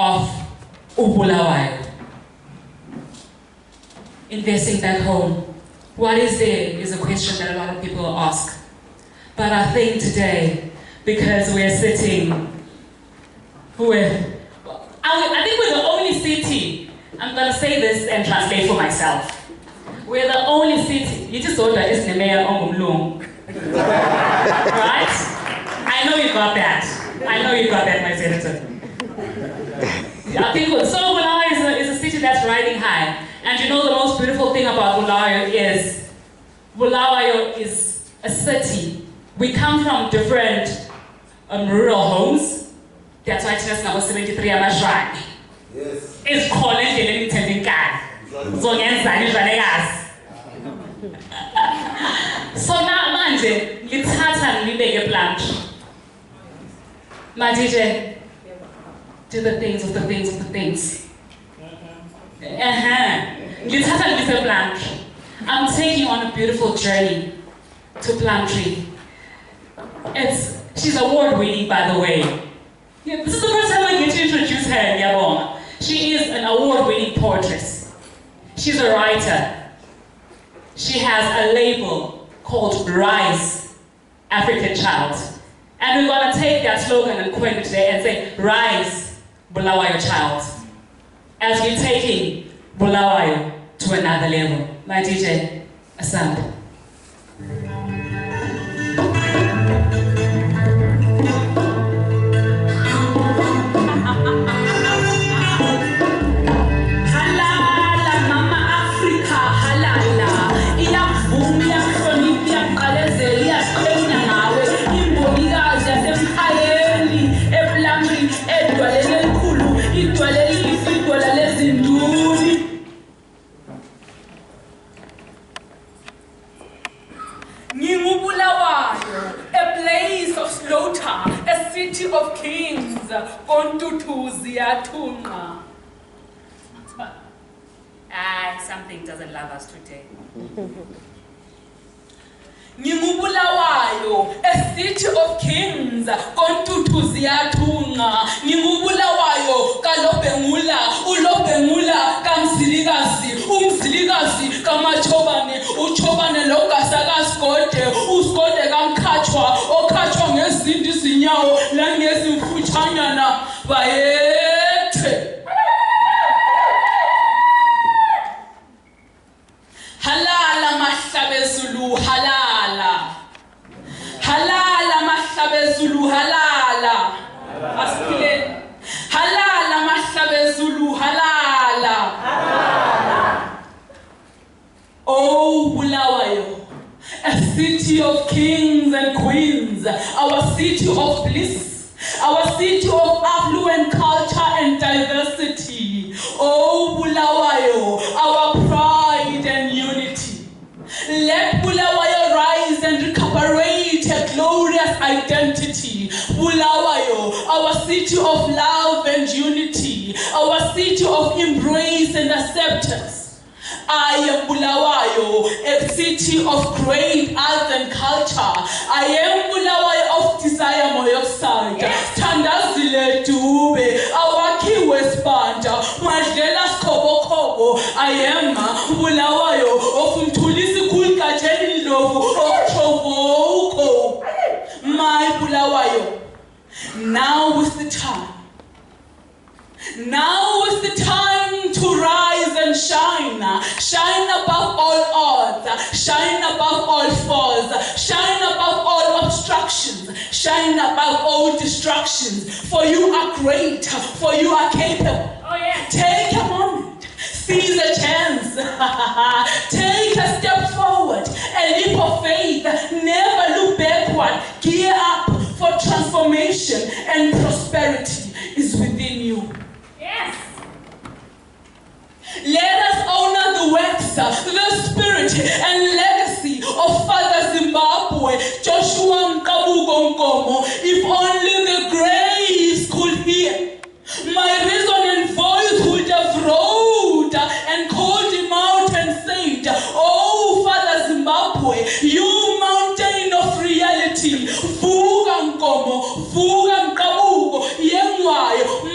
of Bulawayo. Investing back home. What is there is a question that a lot of people ask. But I think today, because we're sitting with, I think we're the only city, I'm going to say this and translate for myself. We're the only city, you just told that it's the mayor of Umlung. Right? I know you got that. I know you got that, my senator. I think so Bulawayo is a city that's riding high. And you know the most beautiful thing about Bulawayo is a city. We come from different rural homes. That's why it's number 73 Amashran. Yes. It's called it So now manje, lithatha libeke plant. My DJ, do the things of the things of the things. I'm taking you on a beautiful journey to Plantry. She's award-winning, by the way. Yeah, this is the first time I get to introduce her, Yabonga. She is an award-winning poetess. She's a writer. She has a label called Rise, African Child. And we're going to take that slogan and coin it today and say, Rise, Bulawayo Child. As we're taking Bulawayo to another level. My DJ, Asante. A city of kings, something doesn't love us today. Bulawayo, a city of kings, Bulawayo, kalobengula, ulobengula, kamsiligazi, umsiligazi, kamachobane, uchobane logasagaskote, uskote kamkachwa, okachwa ngezindi sinyawo, langezimfuchanyana, bayete. Halala mahlabezulu halala. Halala mahlabezulu halala. Asikile. Halala mahlabezulu halala. Oh Bulawayo, a city of kings and queens, our city of bliss, our city of affluent culture and diversity. Oh Bulawayo, our pride and unity. Let Bulawayo rise and recuperate a glorious identity. Bulawayo, our city of love and unity, our city of embrace and acceptance. I am Bulawayo, a city of great art and culture. I am Bulawayo of desire moyoxide. Tandazile dube, awaki westbanda, madela skobo kobo. I am Bulawayo of mtulisi kulka jeni lovu of chovoko. My Bulawayo, now is the time. Now is the time to rise and shine. Shine above all odds. Shine above all falls. Shine above all obstructions. Shine above all distractions. For you are great. For you are capable. Oh, yeah. Take a moment. Seize a chance. Take a step forward. A leap of faith. Never look backward. Gear up for transformation and prosperity is within you. Yes. Let us honor the works, the spirit and legacy of Father Zimbabwe, Joshua Nkomo. If only the graves could hear, my resonant voice would have roared and called him out and said, oh Father Zimbabwe, you mountain of reality, Vuga Nkomo, Vuga Nkabugo, Yengwayo,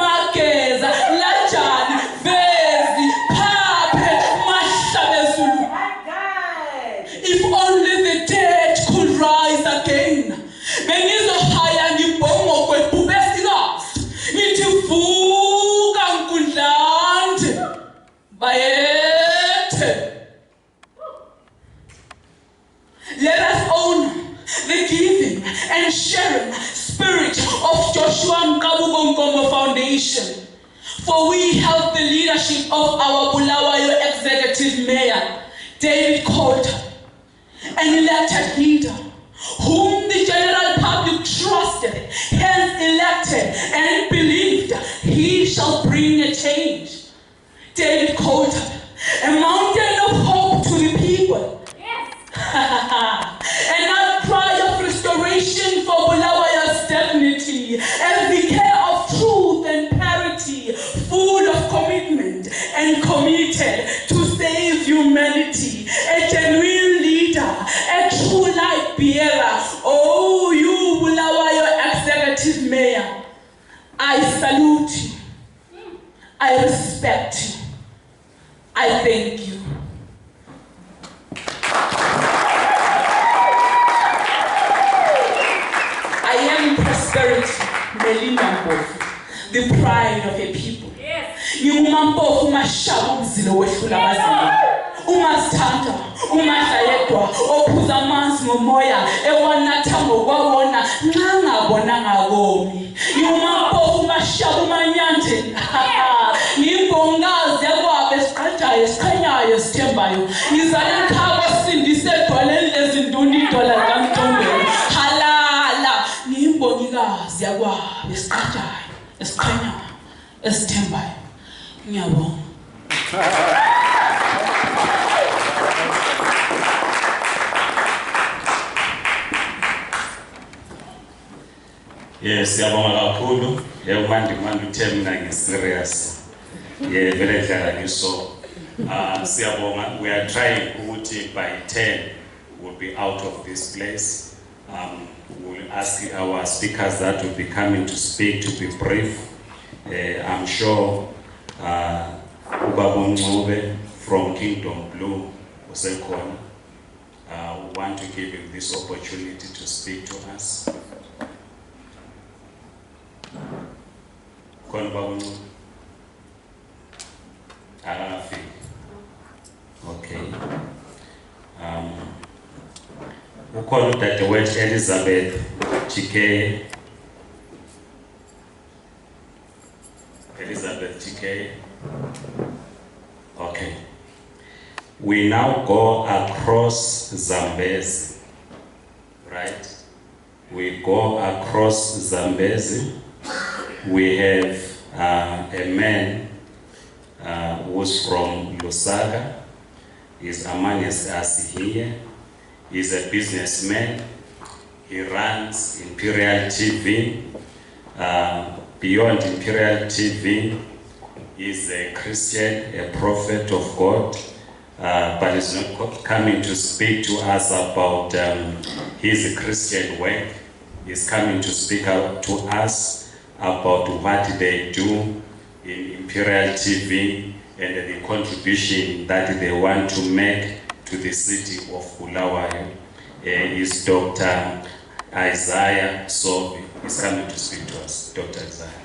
For we have the leadership of our Bulawayo Executive Mayor, David Coltart, an elected leader, whom the general public trusted, hence elected, and believed he shall bring a change. David Coltart, a mountain of hope to the people. Yes. An outcry of restoration for Bulawayo's dignity, a vicar of truth and parity, full of commitment and committed to save humanity, a genuine leader, a true light bearer. Oh, you Bulawayo Executive Mayor, I salute you, I respect you, I thank you. I am prosperity, Melinda Mpofu, the pride of a people. Ngumampofu mashaba umzilo wehlula abazali. Umasithanda, umahlayedwa, ophuza amanzi ngomoya, ewanatha ngokwawona, nxa ngabonanga komi. Ngumampofu mashaba umanyandeni. Ngimbongazi yakwabe siqajayo, esikhanyayo, esithembayo. Ngizale ekhaya sindise edwaleni lezinduna idola likaMthombeni. Halala, ngimbongikazi yakwabe siqajayo, esikhanyayo, esithembayo. Ngiyabonga. Yes, siyabonga kakhulu. Manje uthe mina ngi-serious. Vele dlala ngiso. Siyabonga. We are trying ukuthi by 10 we'll be out of this place. We'll ask our speakers that will be coming to speak to be brief. I'm sure Ubaba Ncube from Kingdom Blue usekhona. We want to give him this opportunity to speak to us. Khona Ubaba Ncube? Akafiki. Okay. Ukhona udadewethu Elizabeth GK. Elizabeth GK. Okay. We now go across Zambezi, right? We go across Zambezi. We have a man who's from Lusaka. He's among us here. He's a businessman. He runs Imperial TV. Beyond Imperial TV, he's a Christian, a prophet of God, but he's not coming to speak to us about his Christian work. He's coming to speak out to us about what they do in Imperial TV and the contribution that they want to make to the city of Bulawayo. Is Dr. Isaiah Sobi. He's coming to speak to us. Dr. Isaiah.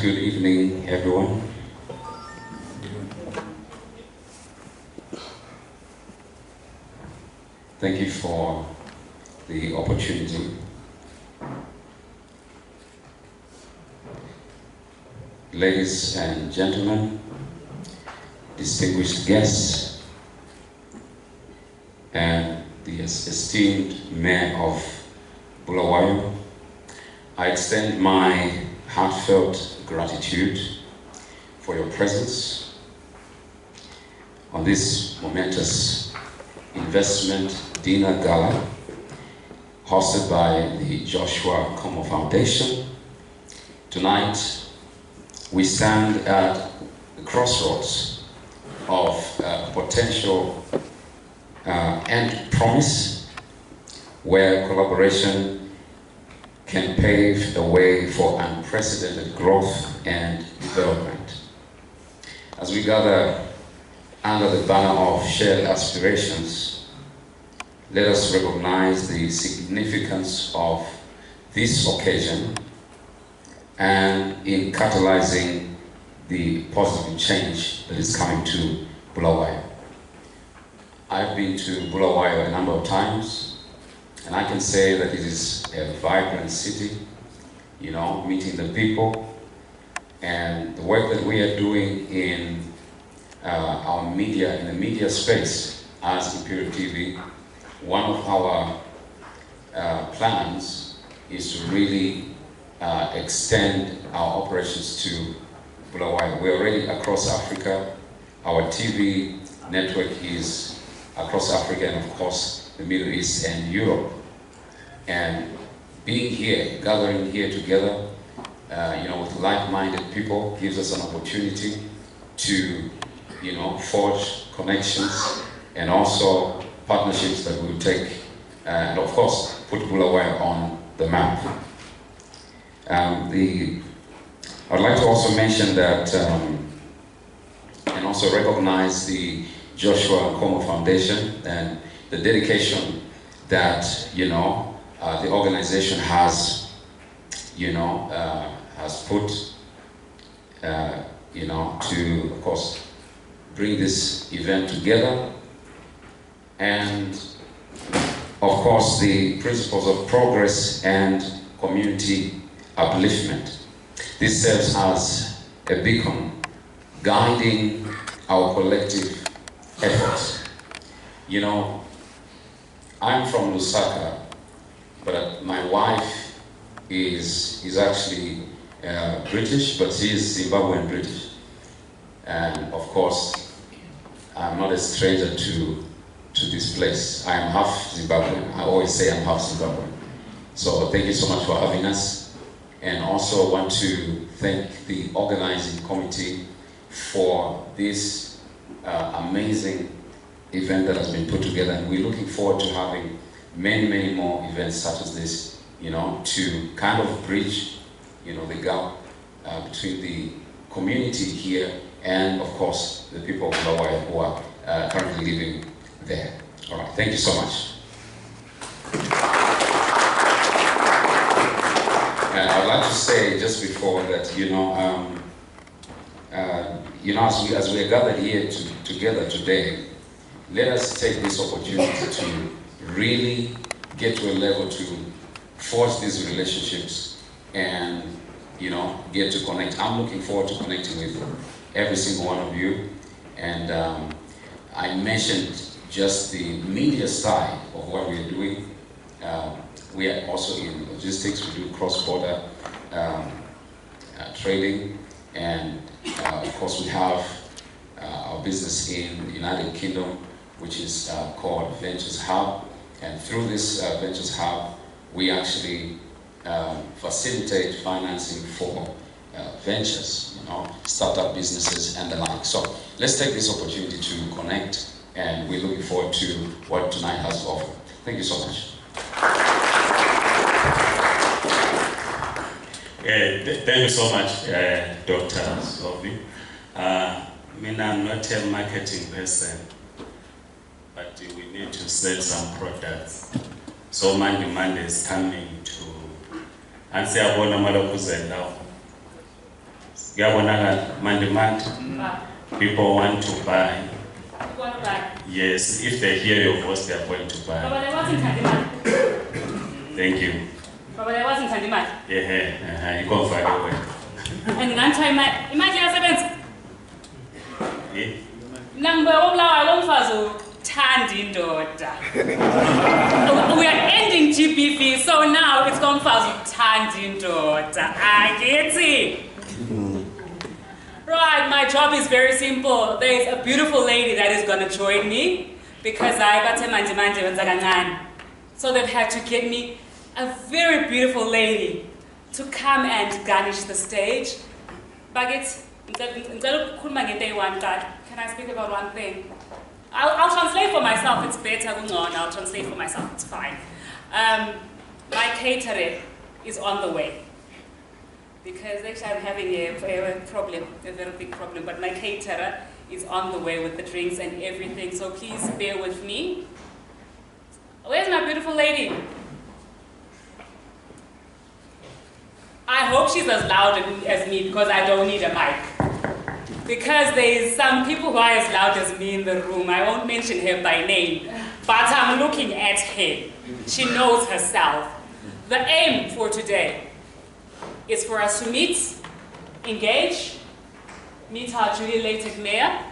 Good evening, everyone. Thank you for the opportunity. Ladies and gentlemen, distinguished guests, and the esteemed Mayor of Bulawayo, I extend my heartfelt gratitude for your presence on this momentous investment dinner gala hosted by the Joshua Nkomo Foundation. Tonight, we stand at the crossroads of potential and promise, where collaboration can pave the way for unprecedented growth and development. As we gather under the banner of shared aspirations, let us recognize the significance of this occasion and in catalyzing the positive change that is coming to Bulawayo. I've been to Bulawayo a number of times, and I can say that it is a vibrant city, you know, meeting the people, and the work that we are doing in our media, in the media space as Imperial TV. One of our plans is to really extend our operations to Bulawayo. We're already across Africa. Our TV network is across Africa and of course the Middle East and Europe. And being here, gathering here together, you know, with like-minded people gives us an opportunity to, you know, forge connections and also partnerships that will take, and of course, put Bulawayo on the map. I'd like to also mention that, and also recognize the Joshua Nkomo Foundation and the dedication that, you know, the organization has, you know, has put, you know, to, of course, bring this event together. And, of course, the principles of progress and community upliftment. This serves as a beacon guiding our collective efforts. You know, I'm from Lusaka, but my wife is actually British, but she is Zimbabwean British. And of course, I'm not a stranger to this place. I am half Zimbabwean. I always say I'm half Zimbabwean. So thank you so much for having us. And also want to thank the organizing committee for this amazing event that has been put together. And we're looking forward to having many, many more events such as this, you know, to kind of bridge, you know, the gap between the community here and, of course, the people of Bulawayo who are currently living there. All right, thank you so much. And I'd like to say just before that, you know, as we are gathered here together today, let us take this opportunity to really get to a level to forge these relationships and, you know, get to connect. I'm looking forward to connecting with every single one of you. And I mentioned just the media side of what we are doing. We are also in logistics. We do cross-border trading, and of course we have our business in the United Kingdom, which is called Ventures Hub. And through this Ventures Hub, we actually facilitate financing for ventures, you know, startup businesses and the like. So let's take this opportunity to connect, and we're looking forward to what tonight has to offer. Thank you so much. Thank you so much, Dr. Sophie. I'm not a marketing person, but we need to sell some products. So Monday is coming to answer abona malokuzenda. Monday, people want to buy. You want to buy? Yes, if they hear your voice, they are going to buy. But there wasn't Thank you. But there wasn't Yeah, you go far away. And I'm trying my imagine Yeah. Number we are ending GBV, so now it's gone fast. I get it. Right, my job is very simple. There is a beautiful lady that is going to join me because I got a manje. So they've had to get me a very beautiful lady to come and garnish the stage. But can I speak about one thing? I'll translate for myself, it's better. I'll translate for myself, it's fine. My caterer is on the way. Because actually I'm having a problem, a very big problem, but my caterer is on the way with the drinks and everything, so please bear with me. Where's my beautiful lady? hope she's as loud as me because I don't need a mic. Because there's some people who are as loud as me in the room. I won't mention her by name, but I'm looking at her. She knows herself. The aim for today is for us to meet, engage, meet our duly elected mayor,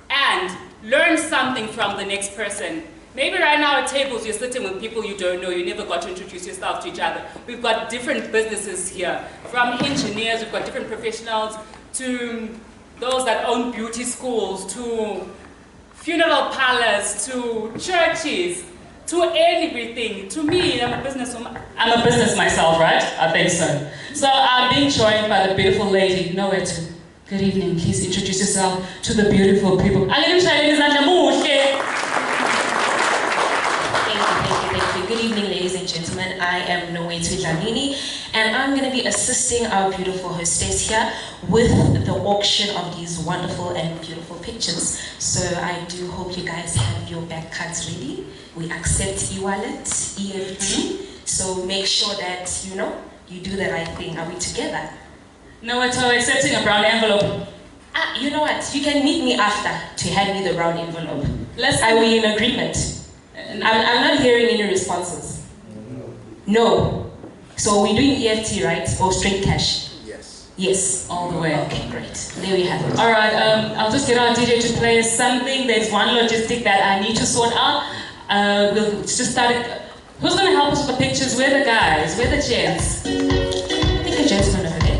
and learn something from the next person. Maybe right now at tables you're sitting with people you don't know, you never got to introduce yourself to each other. We've got different businesses here, from engineers, we've got different professionals, to those that own beauty schools, to funeral parlors, to churches, to everything. To me, I'm a businesswoman. I'm a business myself, right? I think so. So I'm being joined by the beautiful lady, nowhere to. Good evening, please introduce yourself to the beautiful people. Thank you. Good evening, ladies and gentlemen. I am Noetu Dlamini, and I'm going to be assisting our beautiful hostess here with the auction of these wonderful and beautiful pictures. So I do hope you guys have your back cards ready. We accept e-wallet, EFT, so make sure that, you do the right thing. Are we together? No, we're accepting a brown envelope. You know what? You can meet me after to hand me the brown envelope. Are we in agreement? I'm not hearing any responses. No. So we're doing EFT, right? Or straight cash? Yes. Yes. All the way. Okay, great. There we have it. All right, I'll just get our DJ to play something. There's one logistic that I need to sort out. We'll just start it. Who's going to help us with the pictures? Where are the guys? Where are the gents? I think a gentleman over there.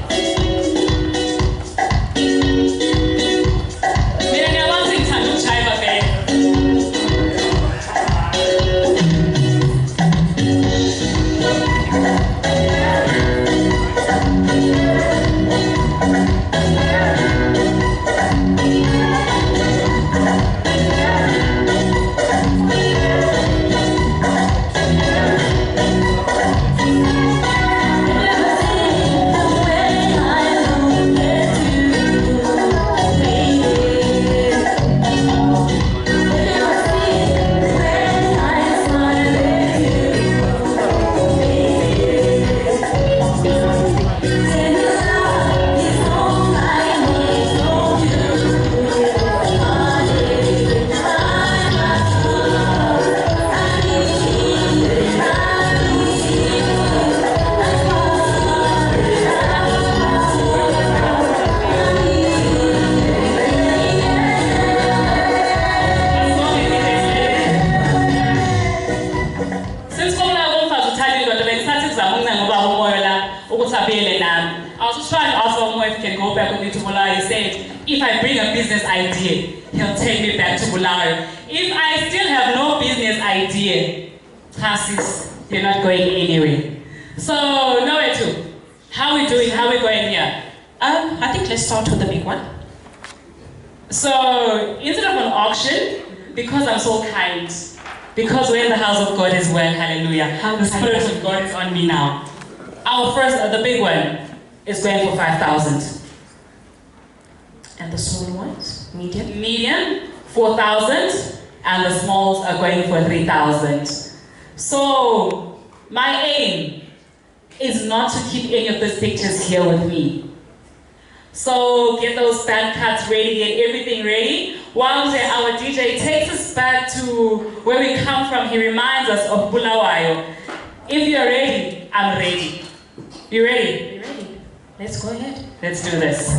I was just trying to ask Nkomo if he can go back with me to Bulawayo. He said, if I bring a business idea, he'll take me back to Bulawayo. If I still have no business idea, Tassis, you're not going anywhere. So, nowhere to. How are we doing? How are we going here? I think let's start with the big one. So, instead of an auction, because I'm so kind, because we're in the house of God as well, hallelujah, the Spirit of God is on me now. Our first, the big one, is going for 5,000. And the small ones? Medium? Medium, 4,000, and the smalls are going for 3,000. So, my aim is not to keep any of those pictures here with me. So, get those band cards ready, get everything ready. While our DJ takes us back to where we come from, he reminds us of Bulawayo. If you're ready, I'm ready. You ready? We're ready. Let's go ahead. Let's do this.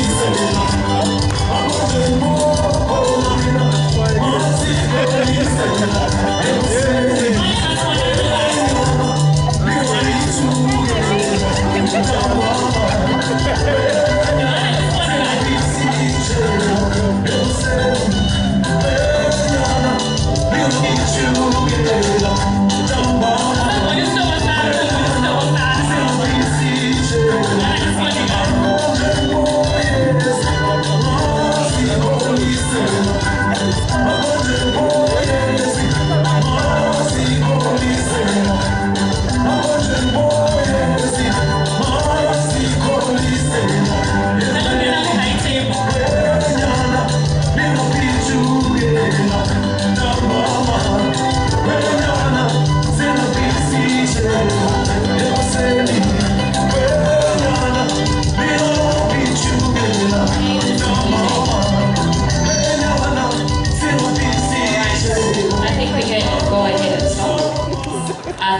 Police.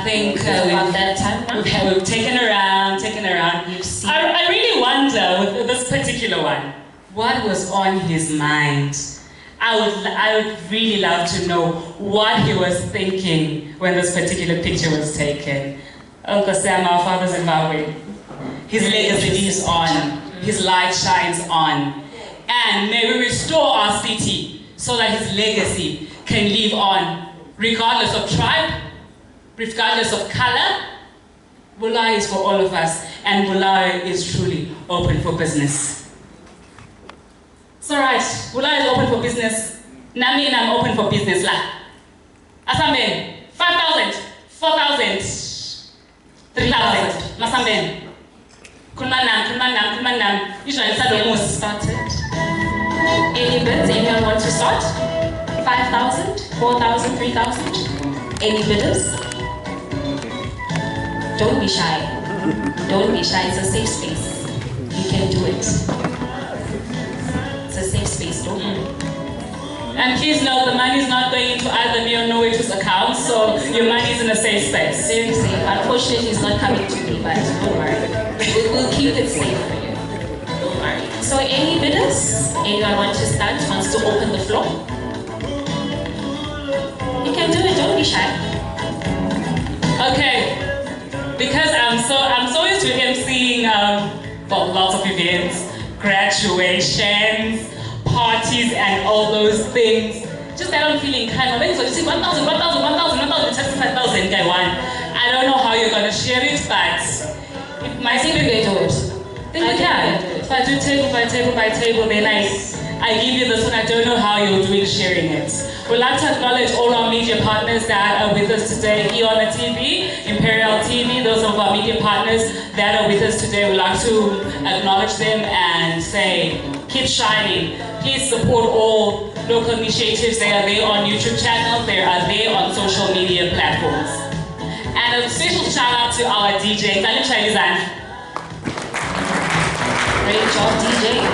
think about that time now. we've taken around. You've seen I really wonder with this particular one, what was on his mind? I would really love to know what he was thinking when this particular picture was taken. Uncle Sam, our father Zimbabwe, his legacy lives on, his light shines on. And may we restore our city so that his legacy can live on, regardless of tribe, regardless of color. Bulawayo is for all of us, and Bulawayo is truly open for business. It's alright, Bulawayo is open for business. Nami and I'm open for business. Asamben, 5,000, 4,000, 3,000. Masamben. Kulmanam. Usually it's almost started. Any bids? Anyone want to start? 5,000, 4,000, 3,000? Any bidders? Don't be shy. Don't be shy. It's a safe space. You can do it. It's a safe space. Don't worry. And please note, the money is not going into either me or Noetu's account, so your money is in a safe space. Seriously, unfortunately, it's not coming to me, but don't worry. We'll keep it safe for you. Don't worry. So, any bidders? Anyone wants to open the floor? You can do it. Don't be shy. Okay. Because I'm so used to emceeing lots of events, graduations, parties, and all those things. Just that I'm feeling kind of, so you see 1,000, 5,000, guy one. I don't know how you're gonna share it, but if my segregate it. If I do table by table, then I give you this one. I don't know how you're doing sharing it. We'd like to acknowledge all our media partners that are with us today. Iona TV, Imperial TV, those of our media partners that are with us today. We'd like to acknowledge them and say, keep shining. Please support all local initiatives. They are there on YouTube channels. They are there on social media platforms. And a special shout out to our DJ, Great job, DJ.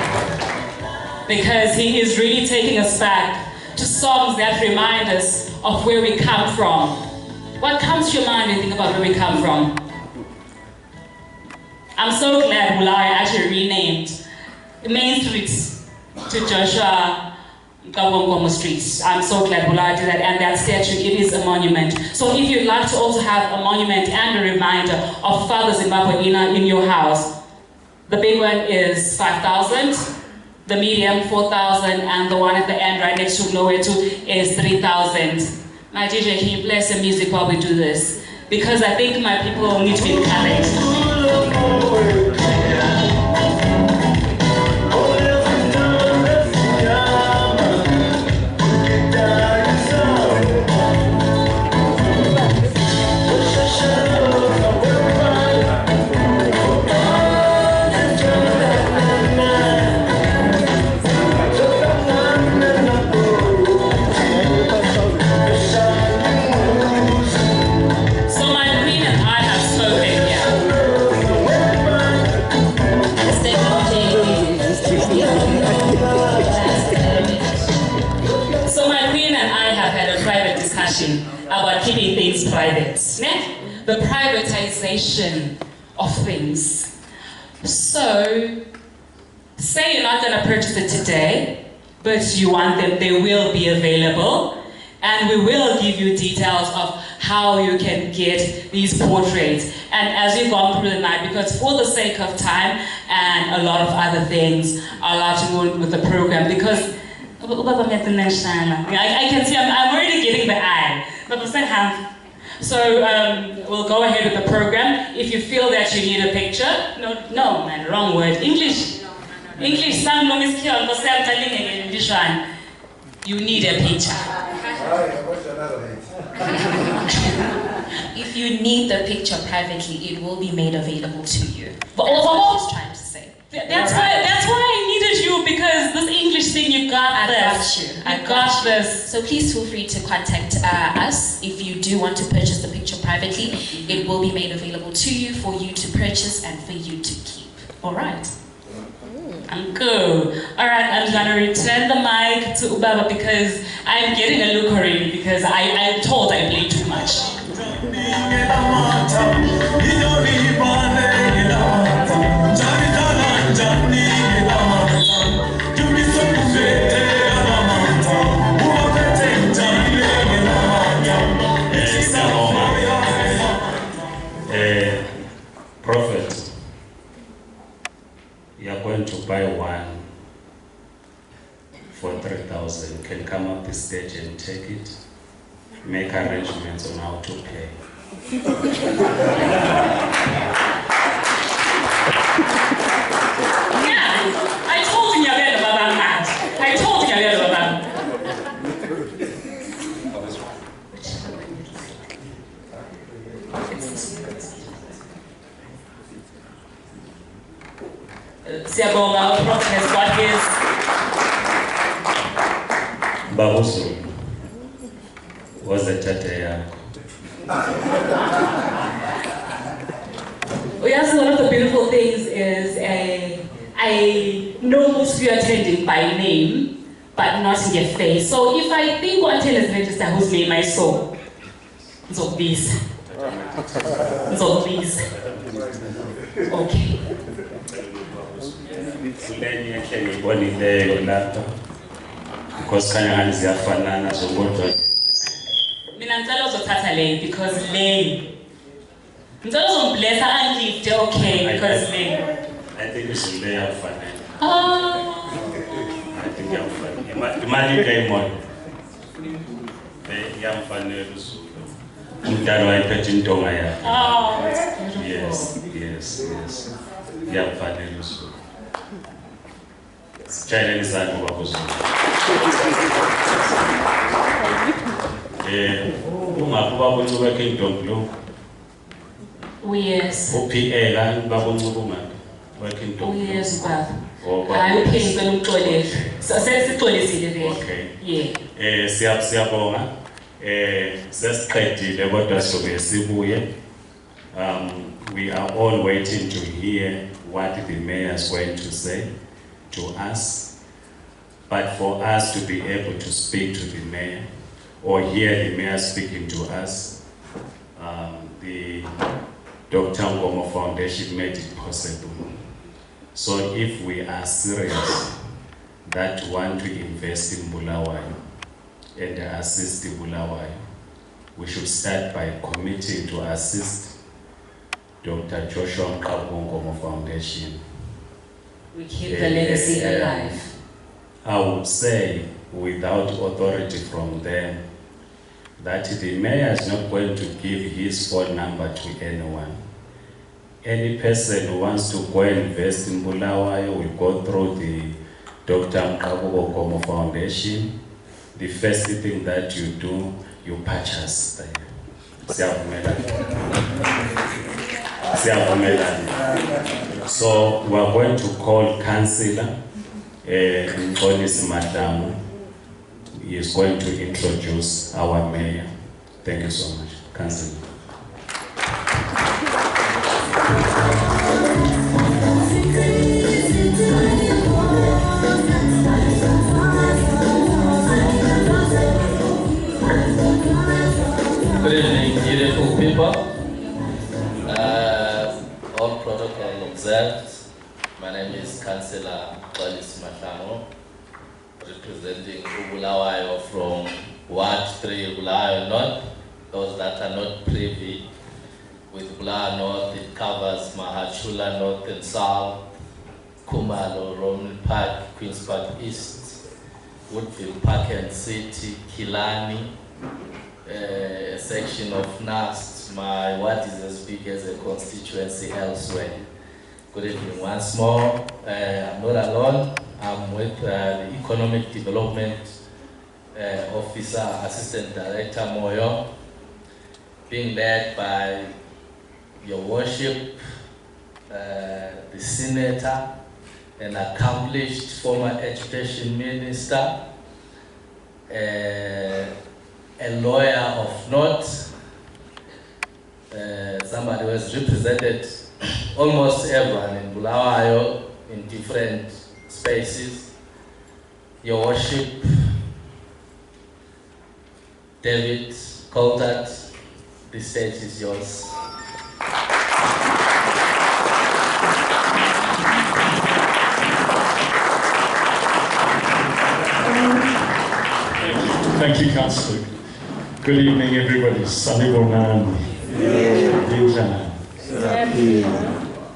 Because he is really taking us back to songs that remind us of where we come from. What comes to your mind when you think about where we come from? I'm so glad Bulawayo actually renamed Main Street to Joshua Nkomo Street. I'm so glad Bulawayo did that, and that statue, it is a monument. So if you'd like to also have a monument and a reminder of Father Zimbabwe in your house, the big one is 5,000. The medium, 4,000, and the one at the end right next to Noetu is 3,000. My DJ, can you play some music while we do this? Because I think my people need to be encouraged. About keeping things private. The privatization of things. So, say you're not going to purchase it today, but you want them, they will be available, and we will give you details of how you can get these portraits. And as we've gone through the night, because for the sake of time and a lot of other things, I'd like to go with the program, because I can see I'm already getting the eye. So we'll go ahead with the program. If you feel that you need a picture, no man, wrong word. English. English, you need a picture. If you need the picture privately, it will be made available to you. But that's what I was trying to say. That's why I needed you, because this English thing, you got this. I got this. So please feel free to contact us if you do want to purchase the picture privately. It will be made available to you for you to purchase and for you to keep. All right. I'm good. All right, I'm gonna return the mic to Ubaba because I'm getting a look already because I'm told I play too much. Prophet, you are going to buy one for 3,000. Can come up the stage and take it. Make arrangements on how to pay. Yeah, I told you about that. I told you about that. Siyabonga, Prophet has got his. Babuzu, was the tate yakho? Yes, one of the beautiful things is I know most of you are attending by name, but not in your face. So if I think one attendance register whose name I saw, so please. So please. Okay. Because kanya ziyafanana zokodwa. Mina ngicela uzothatha le because le. Ngicela uzomblessa angift okay because le. I think it's le yafanana. Oh. I think yafanana. Imali diamond. Yafanana usuku. Umntana wayephethe intonga yakhe. Oh, that's beautiful. Yes. Yafanana usuku. Sitshayeleni isandla babuzo. Ungakuba buncuba Kingdom lo. Oh yes. PA la babuncuba ungapi? Kingdom. Oh yes, baba. Baba. Hayi uphinde ngicela umxolele. So sesixolisile vele. Okay. Yeah. Siyabonga. Sesiqedile kodwa sobe sibuye. We are all waiting to hear what the mayor is going to say to us, but for us to be able to speak to the mayor or hear the mayor speaking to us, the Dr. Nkomo Foundation made it possible. So if we are serious that want to invest in Bulawayo and assist the Bulawayo, we should start by committing to assist Dr. Joshua Nkomo Foundation. We keep the legacy alive. I would say, without authority from them, that the mayor is not going to give his phone number to anyone. Any person who wants to go and invest in Bulawayo will go through the Dr. Nkomo Foundation. The first thing that you do, you purchase there. So we are going to call Councillor Nkomo Madam. He is going to introduce our mayor. Thank you so much, Councillor. Good evening, beautiful people. All protocol observed. My name is Councillor Nkomo, representing Bulawayo from Ward 3, Bulawayo North. Those that are not privy with Bulawayo North, it covers Mahachula North and South, Kumalo, Roman Park, Queen's Park East, Woodville Park and City, Kilani, a section of NAST. My ward is as big as a constituency elsewhere. Good evening once more. I'm not alone. I'm with the Economic Development Officer, Assistant Director Moyo, being led by Your Worship, the Senator, an accomplished former Education Minister, a lawyer of note, somebody who has represented almost everyone in Bulawayo in different spaces. Your Worship, David Coltart, The stage is yours. Thank you, Councillor. Good evening, everybody. Salibonani.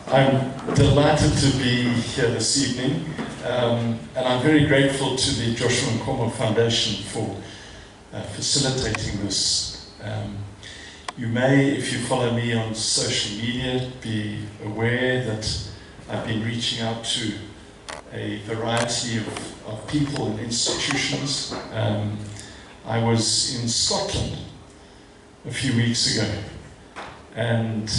I'm delighted to be here this evening, and I'm very grateful to the Joshua Nkomo Foundation for facilitating this. You may, if you follow me on social media, be aware that I've been reaching out to a variety of people and institutions. I was in Scotland a few weeks ago, and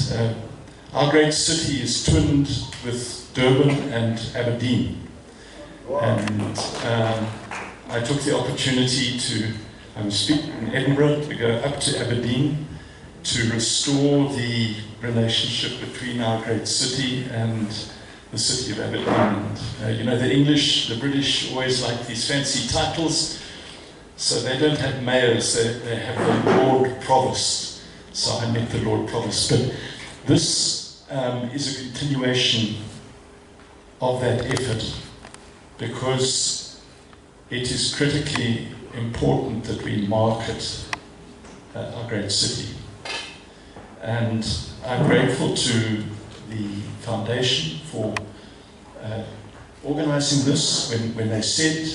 our great city is twinned with Durban and Aberdeen. And I took the opportunity to speak in Edinburgh, to go up to Aberdeen, to restore the relationship between our great city and the city of Aberdeen. And, you know, the British always like these fancy titles. So they don't have mayors, they have the Lord Provost. So I met the Lord Provost. But this is a continuation of that effort, because it is critically important that we market our great city. And I'm grateful to the foundation for organizing this. When they said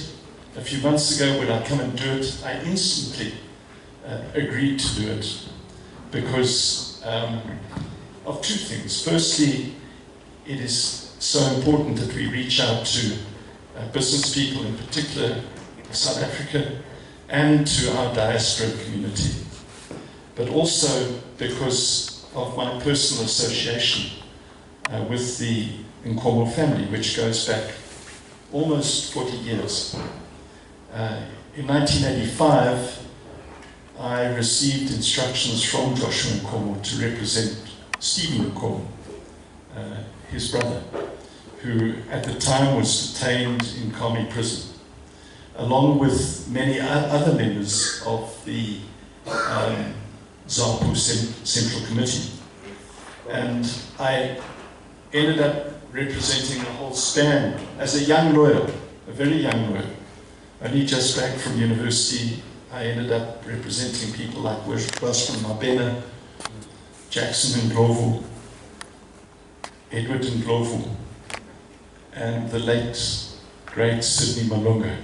a few months ago, would I come and do it, I instantly agreed to do it because of two things. Firstly, it is so important that we reach out to business people, in particular South Africa, and to our diaspora community. But also because of my personal association with the Nkomo family, which goes back almost 40 years. In 1985, I received instructions from Joshua Nkomo to represent Stephen Nkomo, his brother, who at the time was detained in Kami prison, along with many other members of the ZAPU Central Committee. And I ended up representing a whole span as a young lawyer, a very young lawyer. Only just back from university, I ended up representing people like Worship Mabena, Jackson Ndlovu, Edward Ndlovu, and the late, great Sidney Malunga,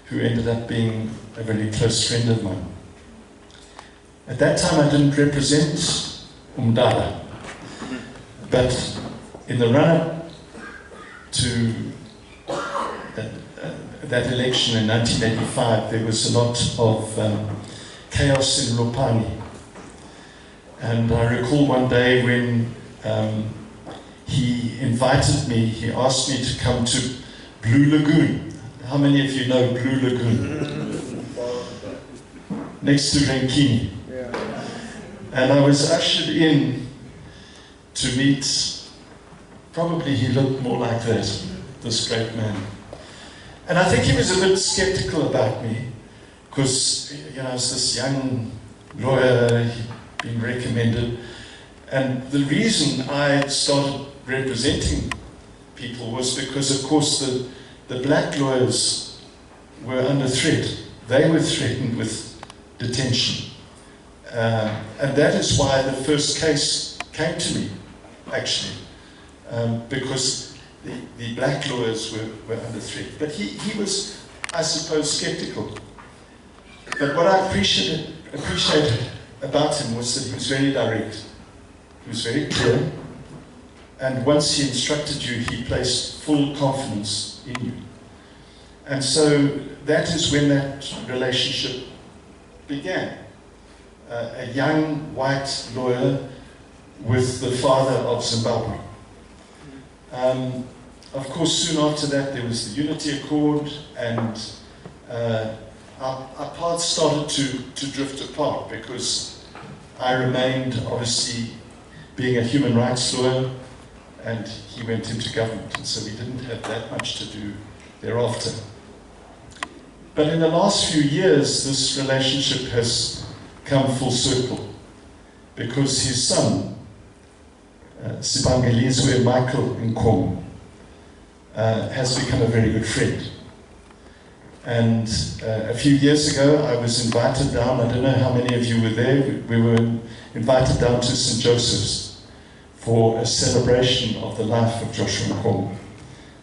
who ended up being a very close friend of mine. At that time, I didn't represent Umdala, but in the run-up to that election in 1985, there was a lot of chaos in Lupani. And I recall one day when he invited me, he asked me to come to Blue Lagoon. How many of you know Blue Lagoon? Next to Renkini. And I was ushered in to meet, probably he looked more like that, this great man. And I think he was a bit skeptical about me, because, you know, I was this young lawyer, he'd been recommended. And the reason I started representing people was because, of course, the black lawyers were under threat. They were threatened with detention. And that is why the first case came to me, actually, because the black lawyers were under threat. But he was, I suppose, skeptical. But what I appreciated about him was that he was very direct. He was very clear. And once he instructed you, he placed full confidence in you. And so that is when that relationship began. A young white lawyer with the father of Zimbabwe. Of course, soon after that, there was the Unity Accord, and our paths started to drift apart because I remained, obviously, being a human rights lawyer, and he went into government, and so we didn't have that much to do thereafter. But in the last few years, this relationship has come full circle. because his son, Sibangaliswe Michael Nkomo, has become a very good friend. And a few years ago, I was invited down. I don't know how many of you were there. We were invited down to St. Joseph's for a celebration of the life of Joshua Nkomo.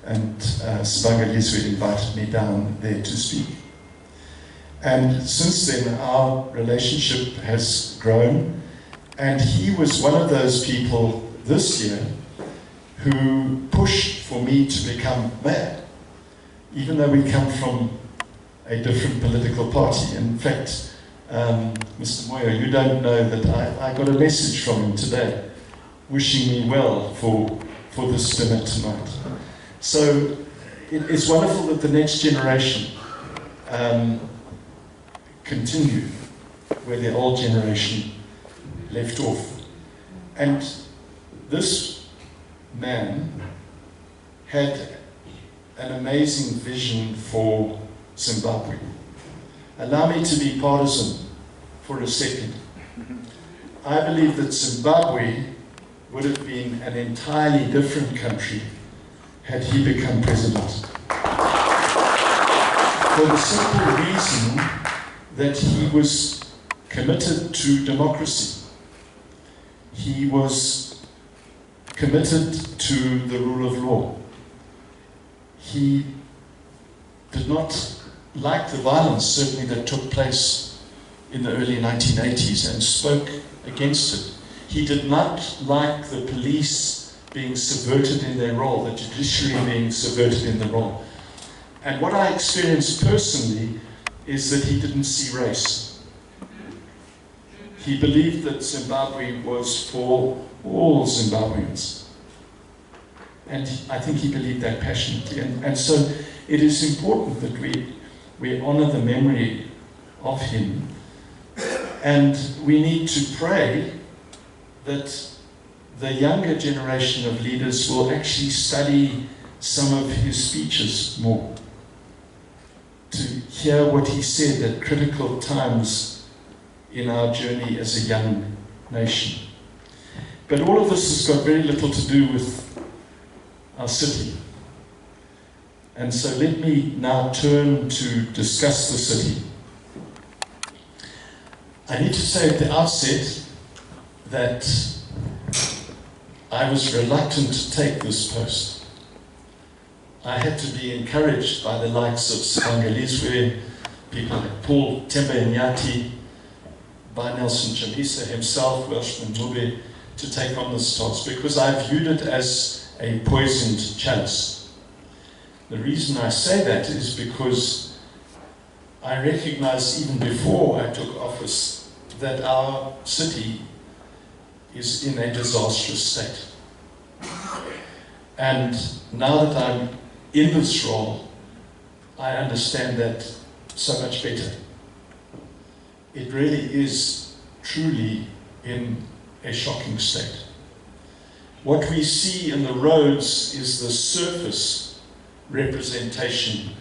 And Sibangaliswe invited me down there to speak. And since then, our relationship has grown. And he was one of those people this year who pushed for me to become mayor, even though we come from a different political party. In fact, Mr. Moyo, you don't know that I got a message from him today wishing me well for this dinner tonight. So it's wonderful that the next generation continue where the old generation left off. And this man had an amazing vision for Zimbabwe. Allow me to be partisan for a second. I believe that Zimbabwe would have been an entirely different country had he become president. For the simple reason that he was committed to democracy. He was committed to the rule of law. He did not like the violence, certainly, that took place in the early 1980s and spoke against it. He did not like the police being subverted in their role, the judiciary being subverted in the role. And what I experienced personally is that he didn't see race. He believed that Zimbabwe was for all Zimbabweans. And I think he believed that passionately. And so it is important that we honor the memory of him. And we need to pray that the younger generation of leaders will actually study some of his speeches more, to hear what he said at critical times in our journey as a young nation. But all of this has got very little to do with our city. And so let me now turn to discuss the city. I need to say at the outset that I was reluctant to take this post. I had to be encouraged by the likes of Sibangaliswe, people like Paul Tembe-Nyati, by Nelson Chamisa himself, Welshman Mube, to take on this task, because I viewed it as a poisoned chalice. The reason I say that is because I recognized even before I took office that our city is in a disastrous state. And now that I'm in this role, I understand that so much better. It really is truly in a shocking state. What we see in the roads is the surface representation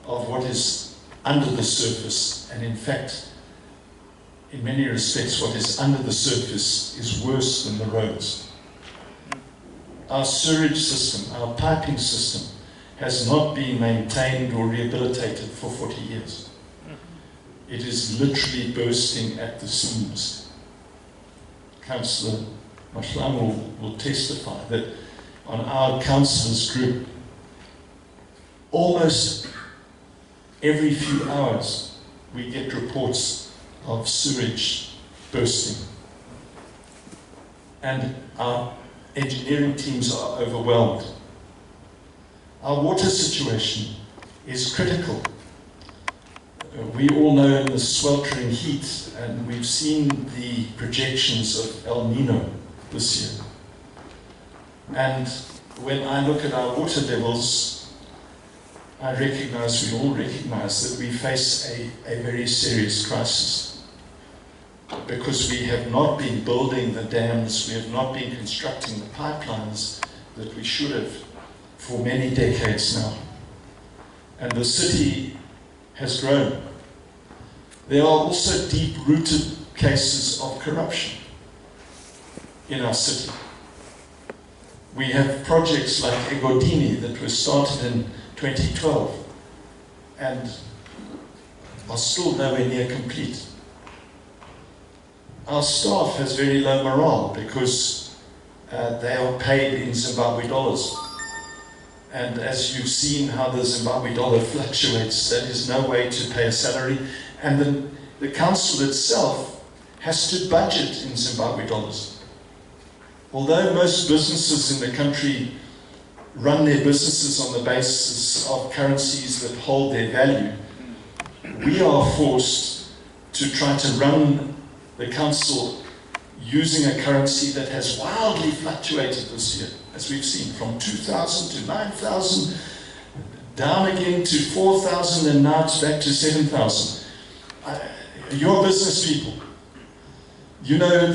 of what is under the surface, and in fact, in many respects, what is under the surface is worse than the roads. Our sewage system, our piping system, has not been maintained or rehabilitated for 40 years. It is literally bursting at the seams. Councillor Mashlam will testify that on our councillors group, almost every few hours we get reports of sewage bursting. And our engineering teams are overwhelmed. Our water situation is critical. We all know in the sweltering heat, and we've seen the projections of El Nino this year. And when I look at our water levels, I recognize, we all recognize, that we face a very serious crisis. Because we have not been building the dams, we have not been constructing the pipelines that we should have for many decades now. And the city has grown. There are also deep-rooted cases of corruption. in our city. We have projects like Egodini that were started in 2012 and are still nowhere near complete. Our staff has very low morale because they are paid in Zimbabwe dollars. And as you've seen how the Zimbabwe dollar fluctuates, that is no way to pay a salary. And the council itself has to budget in Zimbabwe dollars. Although most businesses in the country run their businesses on the basis of currencies that hold their value, we are forced to try to run the council using a currency that has wildly fluctuated this year, as we've seen, from 2,000 to 9,000, down again to 4,000, and now it's back to 7,000. You're business people. You know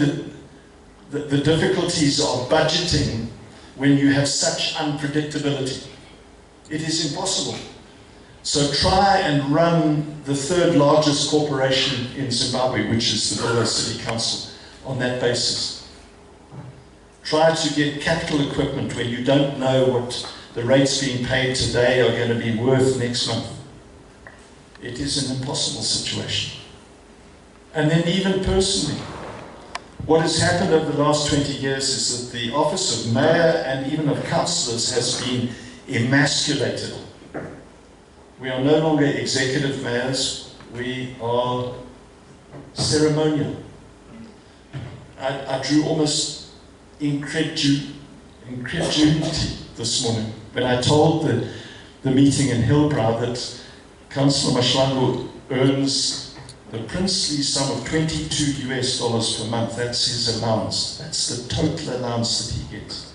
the difficulties of budgeting when you have such unpredictability. It is impossible. So try and run the third largest corporation in Zimbabwe, which is the Bulawayo City Council, on that basis. Try to get capital equipment where you don't know what the rates being paid today are going to be worth next month. It is an impossible situation. And then even personally, what has happened over the last 20 years is that the office of mayor and even of councillors has been emasculated. We are no longer executive mayors, we are ceremonial. I drew almost incredulity this morning when I told the meeting in Hillbrow that Councillor Mashlangu earns the princely sum of $22 US per month. That's his allowance. That's the total allowance that he gets.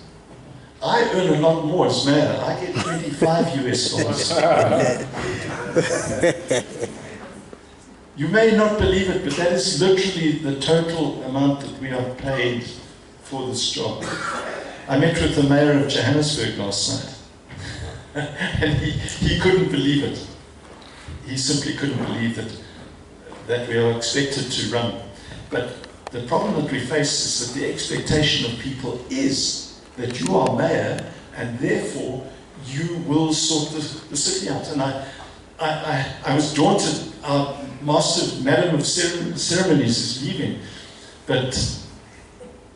I earn a lot more as mayor. I get $25 US. You may not believe it, but that is literally the total amount that we are paid for this job. I met with the mayor of Johannesburg last night, and he couldn't believe it. He simply couldn't believe that we are expected to run. But the problem that we face is that the expectation of people is that you are mayor, and therefore you will sort the city out. And I was daunted. Our Madam of Ceremonies is leaving, but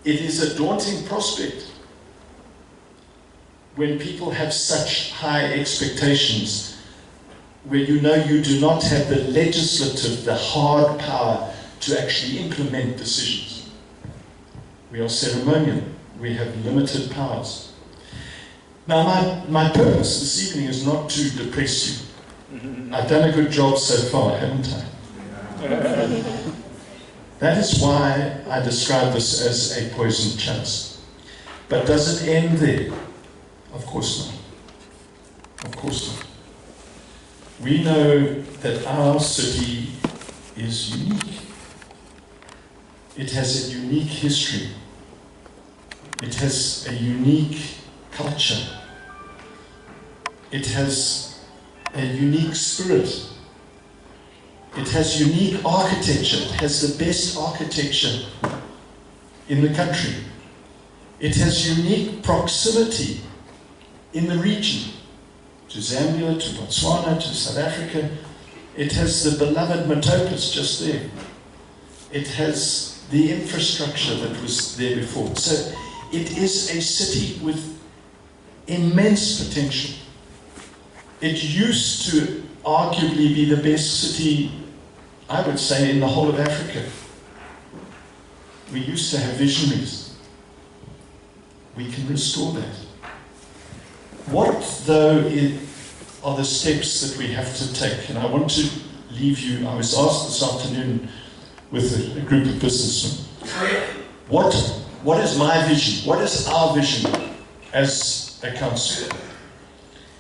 it is a daunting prospect when people have such high expectations, where you know you do not have the legislative, the hard power to actually implement decisions. We are ceremonial. We have limited powers. Now, my purpose this evening is not to depress you. I've done a good job so far, haven't I? That is why I describe this as a poisoned chalice. But does it end there? Of course not. Of course not. We know that our city is unique. It has a unique history. It has a unique culture. It has a unique spirit. It has unique architecture. It has the best architecture in the country. It has unique proximity in the region, to Zambia, to Botswana, to South Africa. It has the beloved Matopus just there. It has the infrastructure that was there before. So it is a city with immense potential. It used to arguably be the best city, I would say, in the whole of Africa. We used to have visionaries. We can restore that. What, though, are the steps that we have to take? And I want to leave you, I was asked this afternoon with a group of businessmen, what is my vision? What is our vision as a council?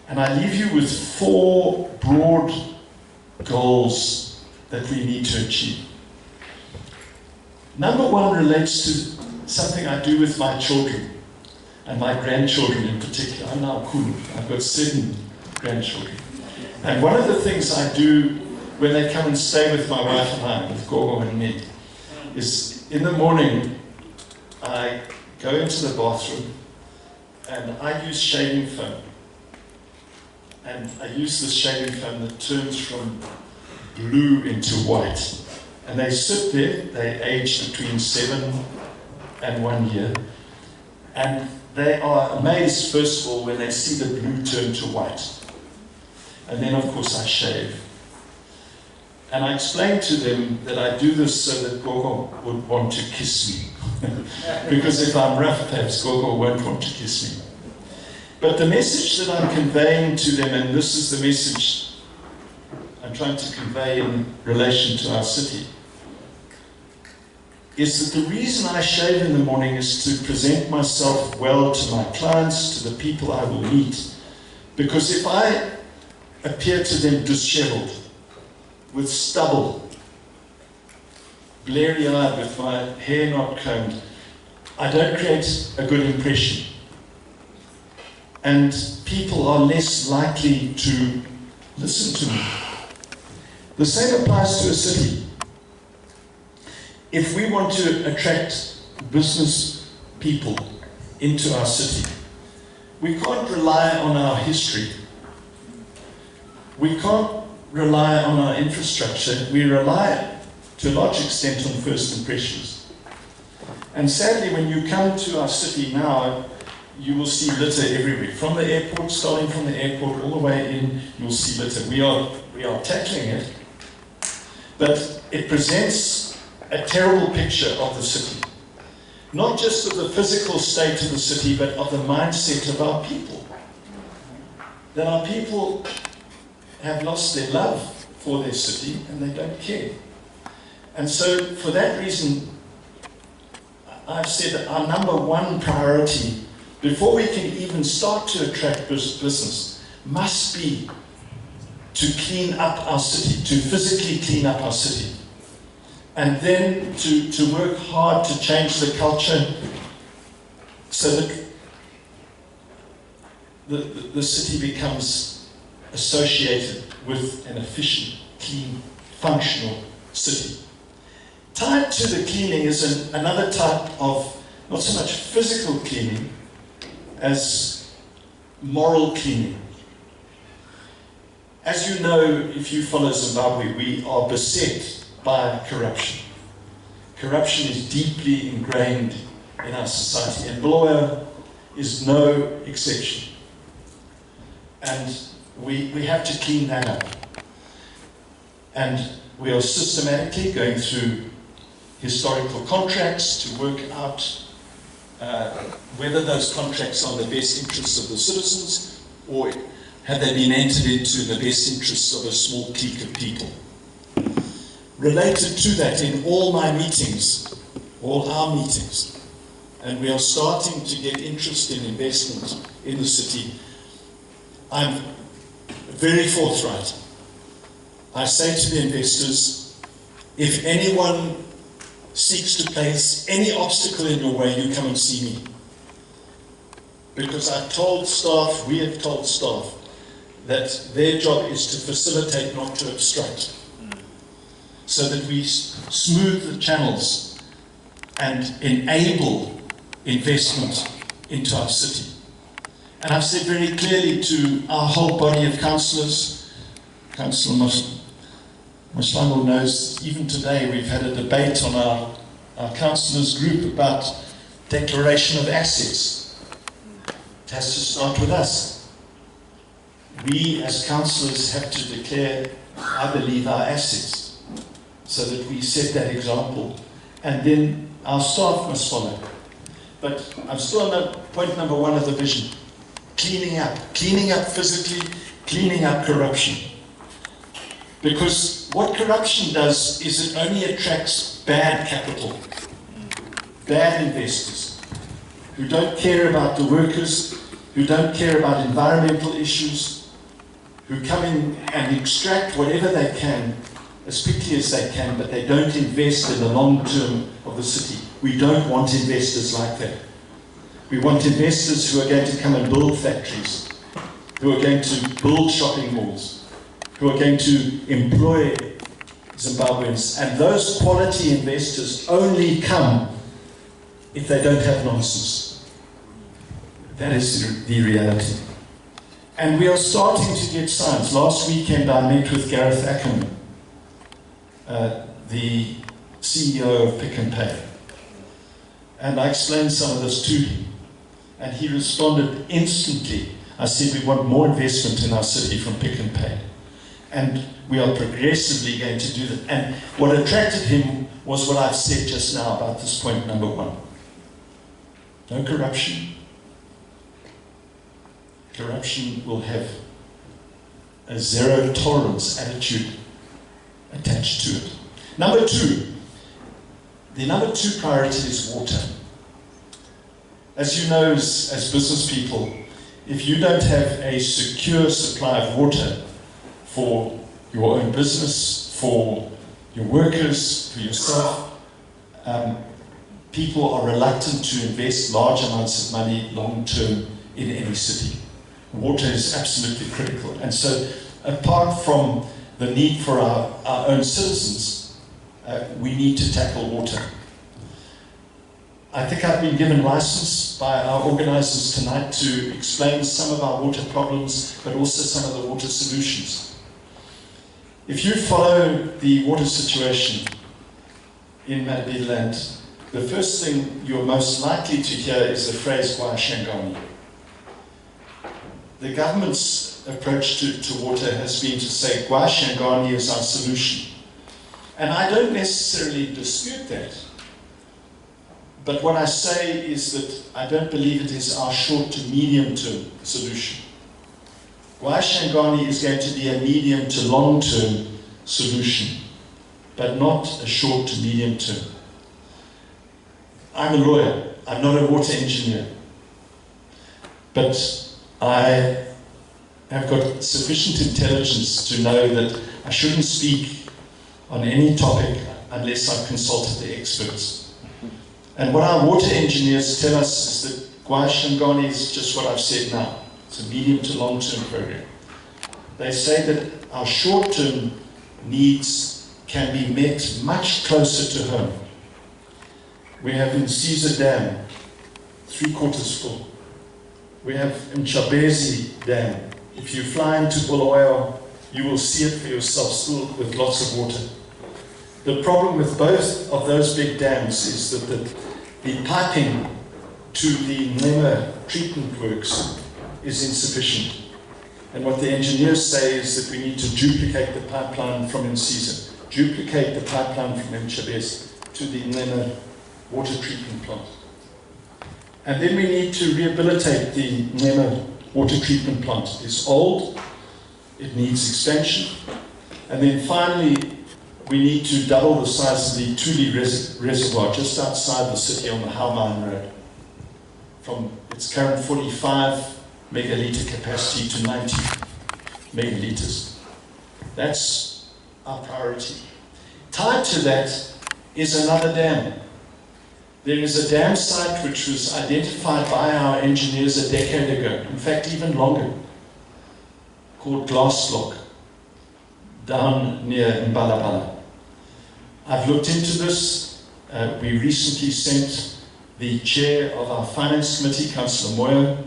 And I leave you with 4 broad goals that we need to achieve. Number 1 relates to something I do with my children, and my grandchildren in particular. I'm now cool. I've got 7 grandchildren. And one of the things I do when they come and stay with my wife and I, with Gogo and me, is in the morning I go into the bathroom, and I use shaving foam. And I use this shaving foam that turns from blue into white. And they sit there, they age between 7 and 1 year. And they are amazed, first of all, when they see the blue turn to white. And then, of course, I shave. And I explained to them that I do this so that Gogo would want to kiss me. Because if I'm rough, perhaps Gogo won't want to kiss me. But the message that I'm conveying to them, and this is the message I'm trying to convey in relation to our city, is that the reason I shave in the morning is to present myself well to my clients, to the people I will meet. Because if I appear to them disheveled, with stubble, bleary-eyed, with my hair not combed, I don't create a good impression. And people are less likely to listen to me. The same applies to a city. If we want to attract business people into our city, we can't rely on our history. We can't rely on our infrastructure. We rely, to a large extent, on first impressions. And sadly, when you come to our city now, you will see litter everywhere. From the airport, starting from the airport all the way in, you'll see litter. We are tackling it, but it presents a terrible picture of the city. Not just of the physical state of the city, but of the mindset of our people. That our people have lost their love for their city and they don't care. And so, for that reason, I've said that our number one priority, before we can even start to attract business, must be to clean up our city, to physically clean up our city. And then to work hard to change the culture so that the city becomes associated with an efficient, clean, functional city. Tied to the cleaning is another type of, not so much physical cleaning, as moral cleaning. As you know, if you follow Zimbabwe, we are beset by corruption. Corruption is deeply ingrained in our society, and Bulawayo is no exception. And we have to clean that up. And we are systematically going through historical contracts to work out whether those contracts are in the best interests of the citizens, or have they been entered into the best interests of a small clique of people. Related to that, in all my meetings, all our meetings, and we are starting to get interest in investment in the city, I'm very forthright. I say to the investors, if anyone seeks to place any obstacle in your way, you come and see me. Because I've told staff, we have told staff, that their job is to facilitate, not to obstruct. So that we smooth the channels and enable investment into our city. And I've said very clearly to our whole body of councillors, Councillor Mashlango knows, even today we've had a debate on our councillors group about declaration of assets. It has to start with us. We as councillors have to declare, I believe, our assets, so that we set that example, and then our staff must follow. But I'm still on point number one of the vision. Cleaning up physically, cleaning up corruption. Because what corruption does is it only attracts bad capital, bad investors, who don't care about the workers, who don't care about environmental issues, who come in and extract whatever they can as quickly as they can, but they don't invest in the long term of the city. We don't want investors like that. We want investors who are going to come and build factories, who are going to build shopping malls, who are going to employ Zimbabweans. And those quality investors only come if they don't have nonsense. That is the reality. And we are starting to get signs. Last weekend I met with Gareth Ackerman, the CEO of Pick n Pay. And I explained some of this to him. And he responded instantly. I said, we want more investment in our city from Pick n Pay. And we are progressively going to do that. And what attracted him was what I've said just now about this point number one. No corruption. Corruption will have a zero tolerance attitude attached to it. Number two, the number two priority is water. As you know, as business people, if you don't have a secure supply of water for your own business, for your workers, for yourself, people are reluctant to invest large amounts of money long-term in any city. Water is absolutely critical. And so, apart from the need for our own citizens, we need to tackle water. I think I've been given license by our organizers tonight to explain some of our water problems, but also some of the water solutions. If you follow the water situation in Midrand, the first thing you're most likely to hear is the phrase Gwashangani. The government's approach to water has been to say Gwashangani is our solution. And I don't necessarily dispute that. But what I say is that I don't believe it is our short to medium term solution. Gwashangani is going to be a medium to long term solution, but not a short to medium term. I'm a lawyer, I'm not a water engineer. But I have got sufficient intelligence to know that I shouldn't speak on any topic unless I've consulted the experts. And what our water engineers tell us is that Gwashangani is just what I've said now. It's a medium to long-term program. They say that our short-term needs can be met much closer to home. We have Nsiza Dam, 3/4 full. We have Mchabezi Dam. If you fly into Bulawayo, you will see it for yourself, still with lots of water. The problem with both of those big dams is that the piping to the Nkomo treatment works is insufficient. And what the engineers say is that we need to duplicate the pipeline from Nsiza, duplicate the pipeline from Mchabezi to the Nkomo water treatment plant. And then we need to rehabilitate the Nkomo water treatment plant. It's old, it needs expansion. And then finally, we need to double the size of the Tuli reservoir just outside the city on the Howmine Road, from its current 45 megaliter capacity to 90 megaliters. That's our priority. Tied to that is another dam. There is a dam site which was identified by our engineers a decade ago, in fact even longer, called Glass Block, down near Mbalabala. I've looked into this. We recently sent the chair of our finance committee, Councillor Moyo,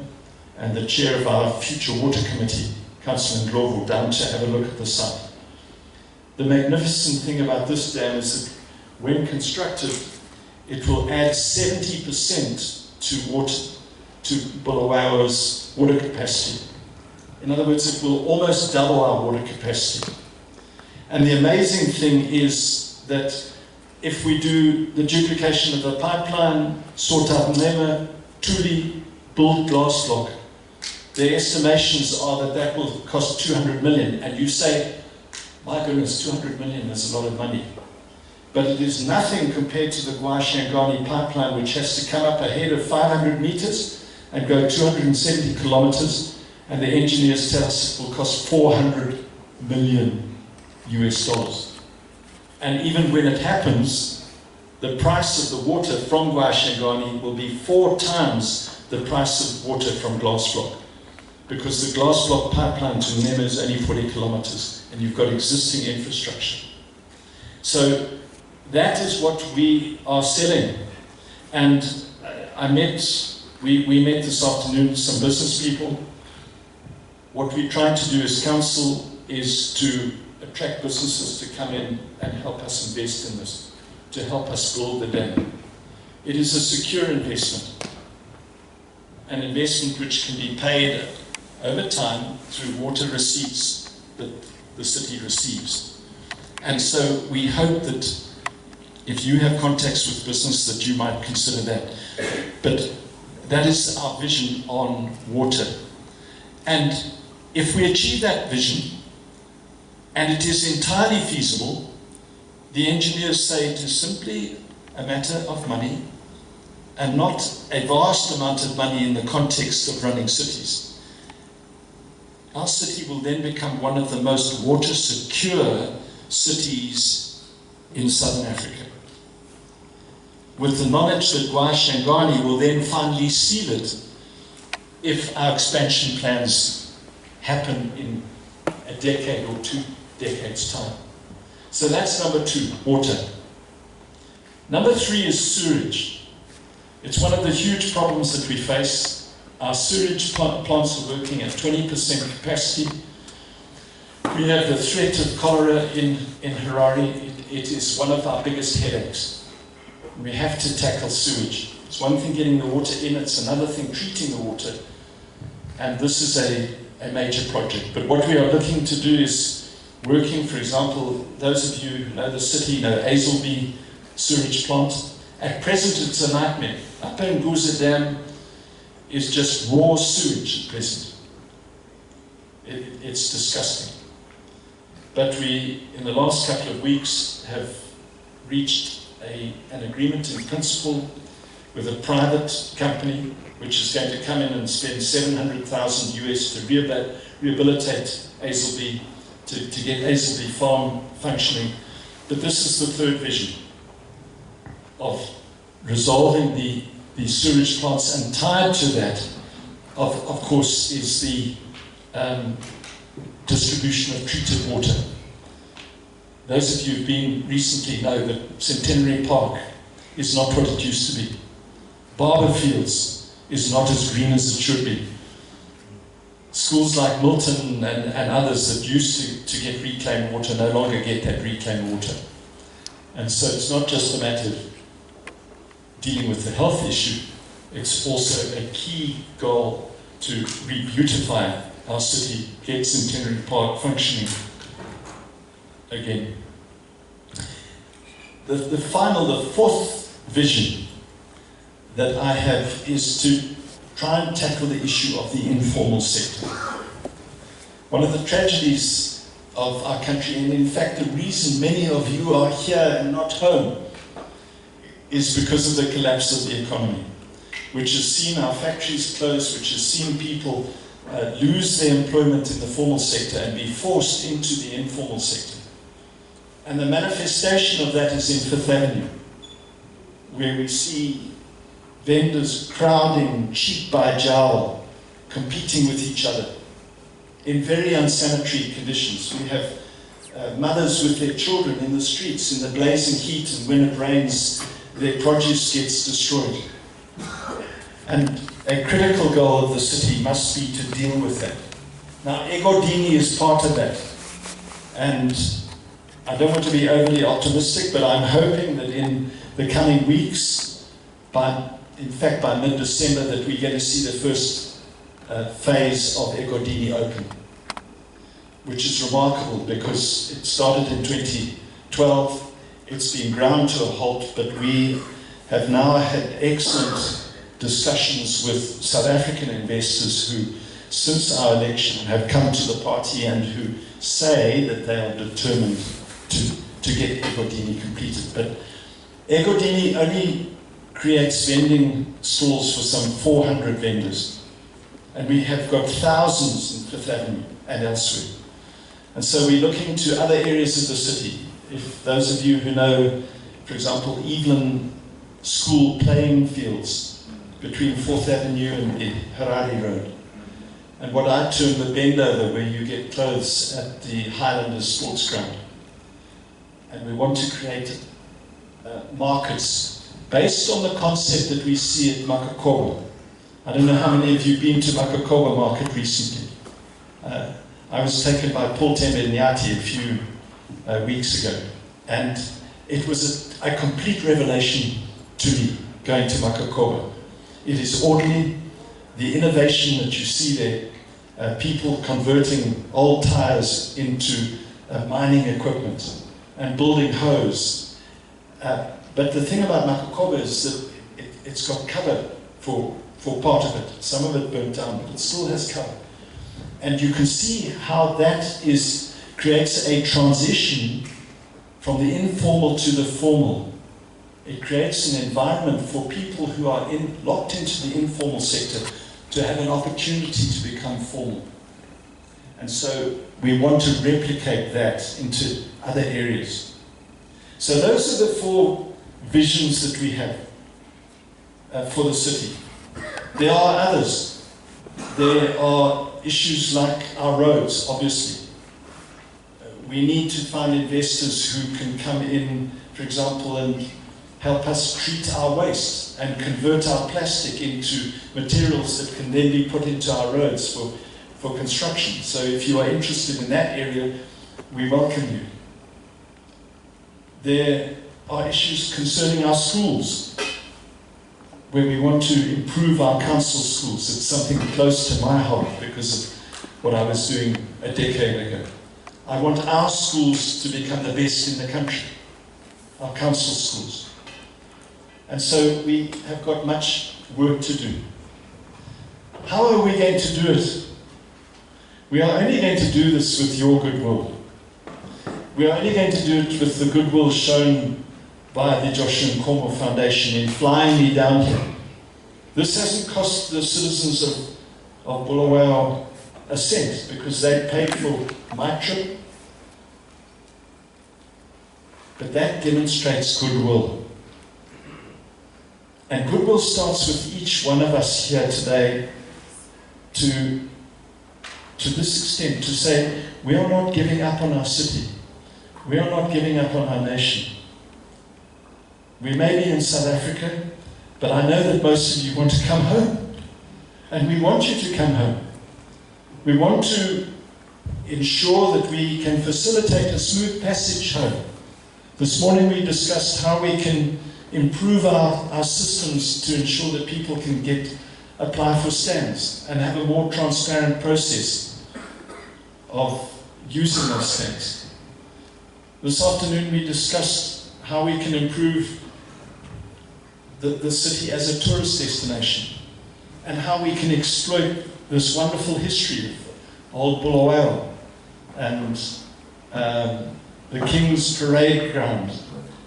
and the chair of our future water committee, Councillor Nkomo, down to have a look at the site. The magnificent thing about this dam is that when constructed, it will add 70% to Bulawayo's water capacity. In other words, it will almost double our water capacity. And the amazing thing is that if we do the duplication of the pipeline, sort out Nkomo, Tuli, build Glass Block, the estimations are that that will cost 200 million. And you say, my goodness, 200 million is a lot of money. But it is nothing compared to the Gwashangani pipeline, which has to come up ahead of 500 meters and go 270 kilometers. And the engineers tell us it will cost $400 million US. And even when it happens, the price of the water from Gwashangani will be 4 times the price of water from Glass Block, because the Glass Block pipeline to Nkomo is only 40 kilometers, and you've got existing infrastructure. So that is what we are selling. And we met this afternoon some business people. What we're trying to do as council is to attract businesses to come in and help us invest in this, to help us build the dam. It is a secure investment, an investment which can be paid over time through water receipts that the city receives. And so we hope that if you have contacts with business that you might consider that. But that is our vision on water. And if we achieve that vision, and it is entirely feasible, the engineers say it is simply a matter of money and not a vast amount of money in the context of running cities. Our city will then become one of the most water secure cities in Southern Africa, with the knowledge that Shangani will then finally seal it if our expansion plans happen in a decade or 2 decades' time. So that's number 2, water. Number 3 is sewage. It's one of the huge problems that we face. Our sewage plants are working at 20% capacity. We have the threat of cholera in Harare. It is one of our biggest headaches. We have to tackle sewage. It's one thing getting the water in, it's another thing treating the water. And this is a major project. But what we are looking to do is working, for example, those of you who know the city know Hazelby sewage plant. At present it's a nightmare. Upper Nguza Dam is just raw sewage at present. It's disgusting. But we, in the last couple of weeks, have reached an agreement in principle with a private company which is going to come in and spend $700,000 US to rehabilitate Hazelby, to get Hazelby Farm functioning. But this is the third vision of resolving the sewage plants, and tied to that, of course, is the distribution of treated water. Those of you who've been recently know that Centenary Park is not what it used to be. Barber Fields is not as green as it should be. Schools like Milton and others that used to get reclaimed water no longer get that reclaimed water. And so it's not just a matter of dealing with the health issue, it's also a key goal to re-beautify our city, get Centenary Park functioning again. The fourth vision that I have is to try and tackle the issue of the informal sector. One of the tragedies of our country, and in fact the reason many of you are here and not home, is because of the collapse of the economy, which has seen our factories close, which has seen people lose their employment in the formal sector and be forced into the informal sector. And the manifestation of that is in Fifth Avenue, where we see vendors crowding cheek by jowl, competing with each other in very unsanitary conditions. We have mothers with their children in the streets in the blazing heat, and when it rains, their produce gets destroyed. And a critical goal of the city must be to deal with that. Now, Egodini is part of that. And I don't want to be overly optimistic, but I'm hoping that in the coming weeks, in fact by mid-December, that we get to see the first phase of Egodini open, which is remarkable because it started in 2012. It's been ground to a halt, but we have now had excellent discussions with South African investors who, since our election, have come to the party and who say that they are determined to get Egodini completed. But Egodini only creates vending stalls for some 400 vendors. And we have got thousands in Fifth Avenue and elsewhere. And so we're looking to other areas of the city. If those of you who know, for example, Evelyn School playing fields between 4th Avenue and the Harare Road. And what I term the bend over, where you get clothes at the Highlanders Sports Ground. And we want to create markets based on the concept that we see at Makakoba. I don't know how many of you have been to Makakoba market recently. I was taken by Paul Tembe-Nyati a few weeks ago, and it was a complete revelation to me going to Makakoba. It is orderly. The innovation that you see there, people converting old tires into mining equipment and building hose. But the thing about Makakoba is that it's got cover for part of it. Some of it burnt down, but it still has cover. And you can see how that creates a transition from the informal to the formal. It creates an environment for people who are locked into the informal sector to have an opportunity to become formal. And so we want to replicate that into other areas. So those are the 4 visions that we have for the city. There are others. There are issues like our roads, obviously. We need to find investors who can come in, for example, and help us treat our waste and convert our plastic into materials that can then be put into our roads for construction. So if you are interested in that area, we welcome you. There are issues concerning our schools, where we want to improve our council schools. It's something close to my heart because of what I was doing a decade ago. I want our schools to become the best in the country, our council schools. And so we have got much work to do. How are we going to do it? We are only going to do this with your goodwill. We are only going to do it with the goodwill shown by the Joshua Nkomo Foundation in flying me down here. This hasn't cost the citizens of Bulawayo a cent, because they paid for my trip. But that demonstrates goodwill. And goodwill starts with each one of us here today to this extent, to say, we are not giving up on our city. We are not giving up on our nation. We may be in South Africa, but I know that most of you want to come home. And we want you to come home. We want to ensure that we can facilitate a smooth passage home. This morning we discussed how we can improve our systems to ensure that people can apply for stamps and have a more transparent process of using those stamps. This afternoon we discussed how we can improve the city as a tourist destination and how we can exploit this wonderful history of old Bulawayo and the King's Parade Ground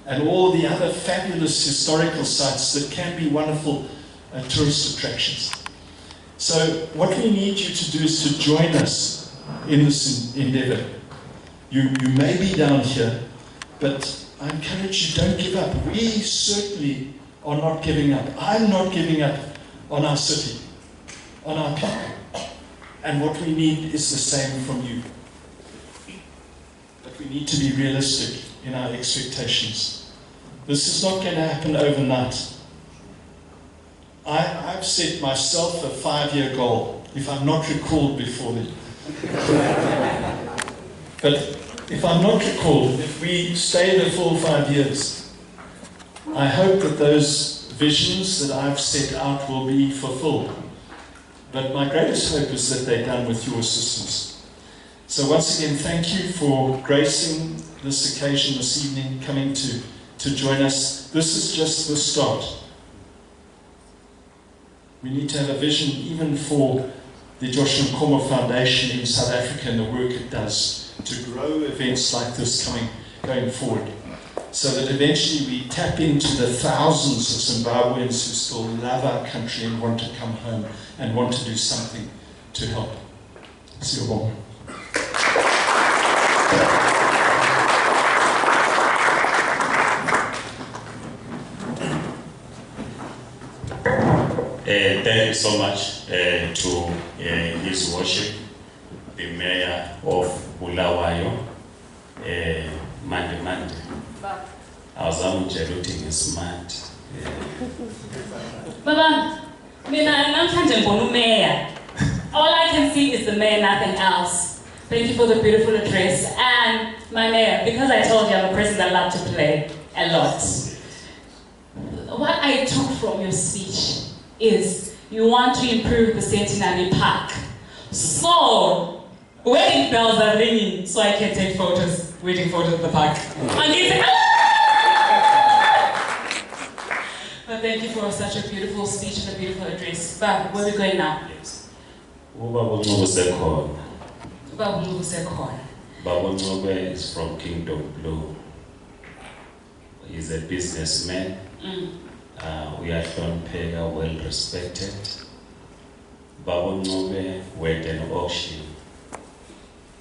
and all the other fabulous historical sites that can be wonderful tourist attractions. So what we need you to do is to join us in this endeavor. You may be down here, but I encourage you, don't give up. We certainly are not giving up. I'm not giving up on our city, on our people. And what we need is the same from you. But we need to be realistic in our expectations. This is not going to happen overnight. I've set myself a 5-year goal, if I'm not recalled before then. But if I'm not recalled, if we stay the full 5 years, I hope that those visions that I've set out will be fulfilled. But my greatest hope is that they're done with your assistance. So once again, thank you for gracing this occasion this evening, coming to join us. This is just the start. We need to have a vision even for the Joshua Nkomo Foundation in South Africa and the work it does to grow events like this going forward, so that eventually we tap into the thousands of Zimbabweans who still love our country and want to come home and want to do something to help. Siyabonga. Thank you so much to His Worship, the Mayor of Bulawayo, Mande. I was amujela ukuthi ngismart. Baba, mayor. All I can see is the mayor, nothing else. Thank you for the beautiful address. And my mayor, because I told you I'm a person that loves to play a lot. What I took from your speech is you want to improve the Centenary Park. So, wedding bells are ringing so I can take photos, wedding photos of the park. But thank you for such a beautiful speech and a beautiful address. But where are we going now? Ubaba Nkomo Sekon. Baba Nkomo is from Kingdom Blue. He's a businessman. We are Pega, well respected. Baba Nkomo went an auction.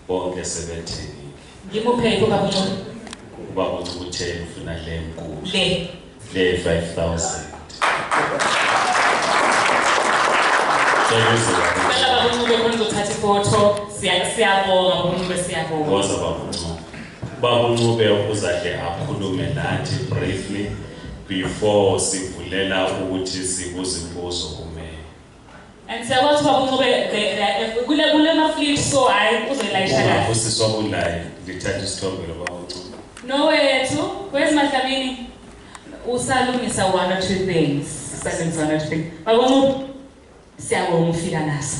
Bonke 17. Ngimuphe Baba Nkomo. Baba Nkomo uthe ufuna le nkulu. Le 5,000. Baba Nkomo uzahle akhulume nathi briefly before sivulela ukuthi sibuze imibuzo kumeya. And so what Baba Nkomo kule mafleet so hayi uzoyilayisha kahle. Usiswa kulayi ngithatha isithombe loBaba Nkomo. No wethu, where's Mahlamini? Usalungisa one or two things. Salungisa one or two things. Baba Nkomo siyabonga ufika naso.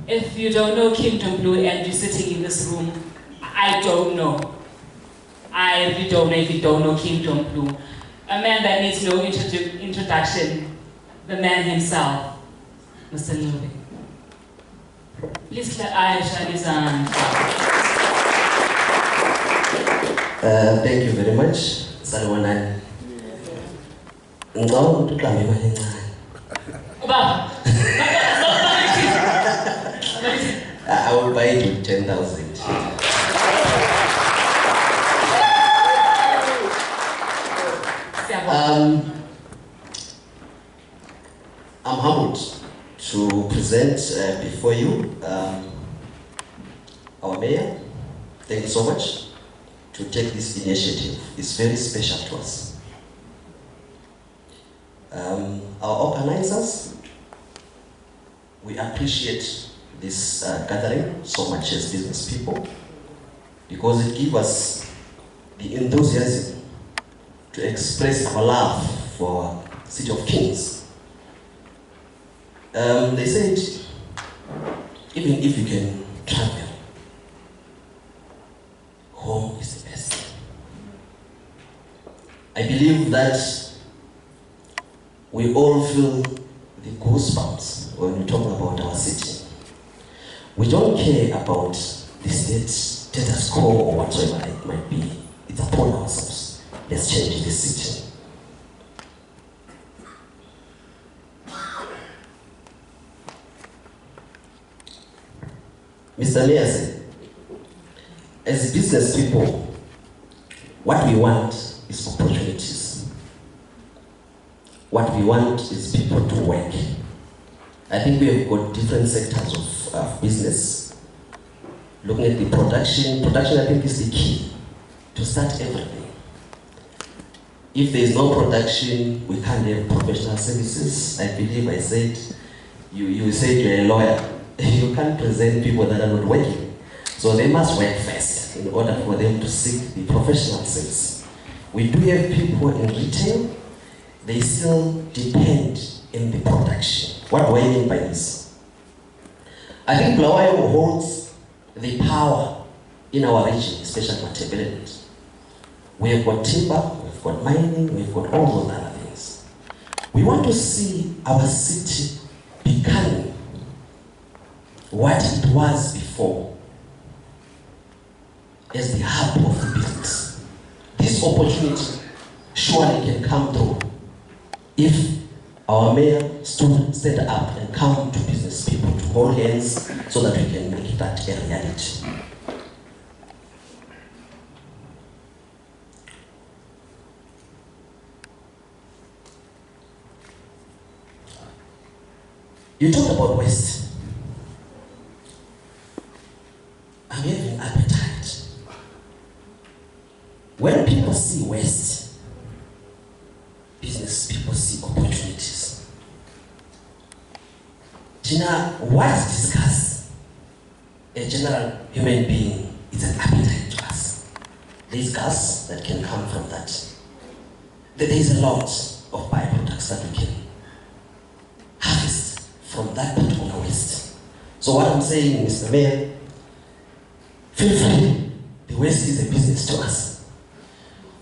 If you don't know Kingdom Blue and you're sitting in this room, I don't know. I really don't know if you don't know Kingdom Blue. A man that needs no introduction, the man himself, Mr. Lube. Please clap Aisha Nizan. Thank you very much, Salwanani. I will buy it with 10,000. I'm humbled to present before you our mayor. Thank you so much to take this initiative. It's very special to us. Our organizers, we appreciate this gathering so much as business people because it gives us the enthusiasm to express our love for City of Kings. They said, even if you can travel, home is the best. I believe that we all feel the goosebumps when we talk about our city. We don't care about the status quo or whatever it might be. It's upon ourselves. Let's change this city. Mr. Mayor said, as business people, what we want is opportunities. What we want is people to work. I think we have got different sectors of business. Looking at the production I think is the key to start everything. If there is no production, we can't have professional services. I believe I said, you said you're a lawyer. You can't present people that are not working. So they must work first in order for them to seek the professional service. We do have people in retail, they still depend in the production. What do I mean by this? I think Bulawayo holds the power in our region, especially Matebeleland. We have got timber, we've got mining, we've got all those other things. We want to see our city becoming what it was before, as the hub of the business. This opportunity surely can come through if our mayor stood up and come to business people to hold hands so that we can make that a reality. You talked about waste. When people see waste, business people see opportunities. Tina, what's discussed? A general human being is an appetite to us. There's gas that can come from that. There is a lot of byproducts that we can harvest from that particular waste. So what I'm saying, Mr. Mayor, feel free. The waste is a business to us.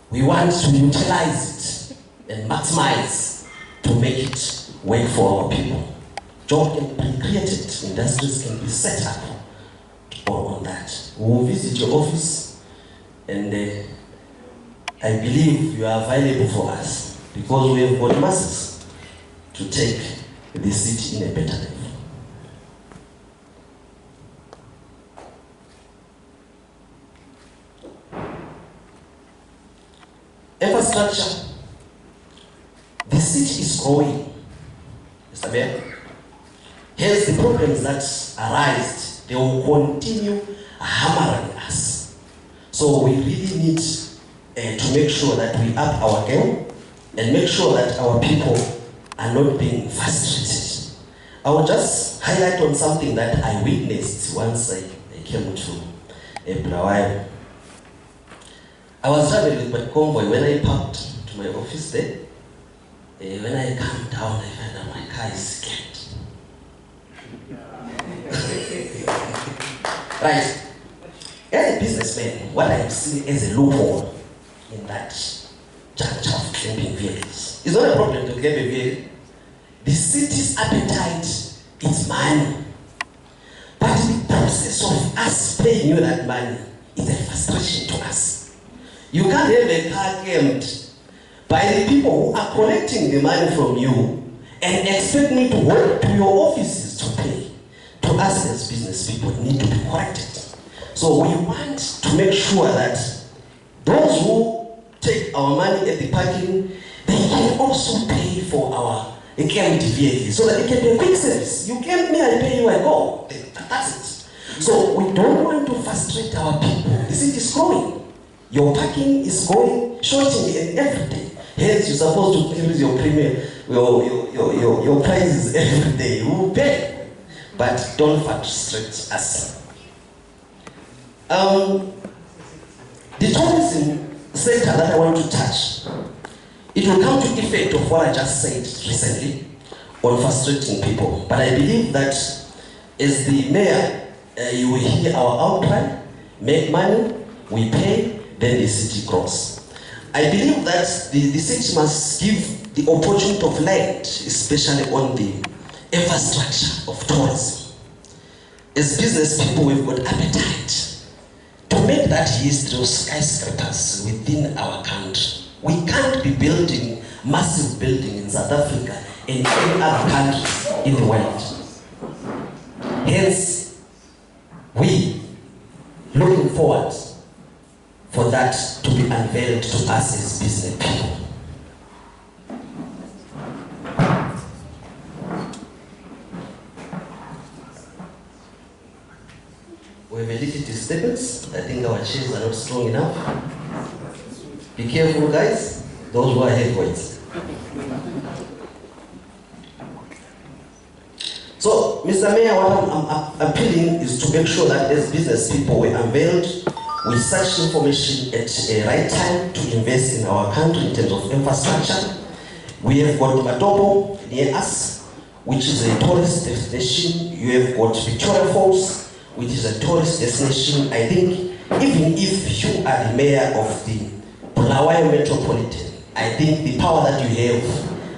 We want to utilize it and maximize to make it work for our people. Jobs can be created, industries can be set up on that. We will visit your office, and I believe you are available for us because we have got masses to take the city in a better level. Infrastructure. The city is growing, Mr. Mayor. Hence the problems that arise, they will continue hammering us. So we really need to make sure that we up our game and make sure that our people are not being frustrated. I will just highlight on something that I witnessed once I came to Bulawayo. I was traveling with my convoy. When I parked to my office there, when I come down, I find that my car is scanned. Right. As a businessman, what I'm seeing is a loophole in that juncture of claiming vehicles. It's not a problem to claim a vehicle. The city's appetite is money. But the process of us paying you that money is a frustration to us. You can't have a car claimed by the people who are collecting the money from you and expect me to walk to your offices to pay. To us as business people need to be corrected. So we want to make sure that those who take our money at the parking, they can also pay for our claimed vehicles so that it can be a quick service. You claim me, I pay you, I go. That's it. So we don't want to frustrate our people. The city is growing. Your parking is going, shorting every day. Hence, you're supposed to increase your premium, your prices every day. You will pay, but don't frustrate us. The tourism sector that I want to touch, it will come to effect of what I just said recently on frustrating people. But I believe that as the mayor, you will hear our outcry, make money, we pay, then the city grows. I believe that the city must give the opportunity of land, especially on the infrastructure of tourism. As business people, we've got appetite to make that history of skyscrapers within our country. We can't be building massive buildings in South Africa and any other countries in the world. Hence, we looking forward for that to be unveiled to us as business people. We have a little disturbance. I think our chairs are not strong enough. Be careful, guys, those who are heavyweights. So, Mr. Mayor, what I'm appealing is to make sure that as business people we unveiled with such information at a right time to invest in our country in terms of infrastructure. We have got Matopo near us, which is a tourist destination. You have got Victoria Falls, which is a tourist destination. I think even if you are the mayor of the Bulawayo Metropolitan, I think the power that you have,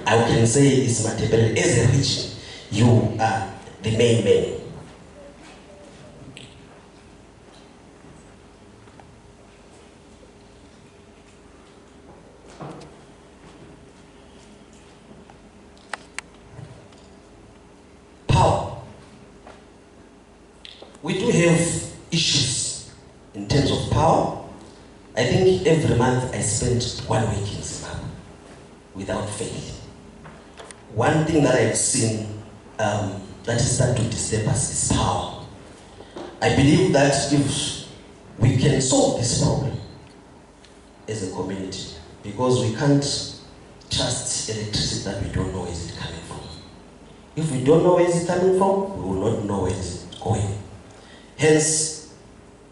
I can say is material. As a region, you are the main man. We do have issues in terms of power. I think every month I spend 1 week in Zimbabwe without fail. One thing that I've seen that is starting to disturb us is power. I believe that if we can solve this problem, as a community, because we can't trust electricity that we don't know where is it coming from. If we don't know where is it coming from, we will not know where is it going. Hence,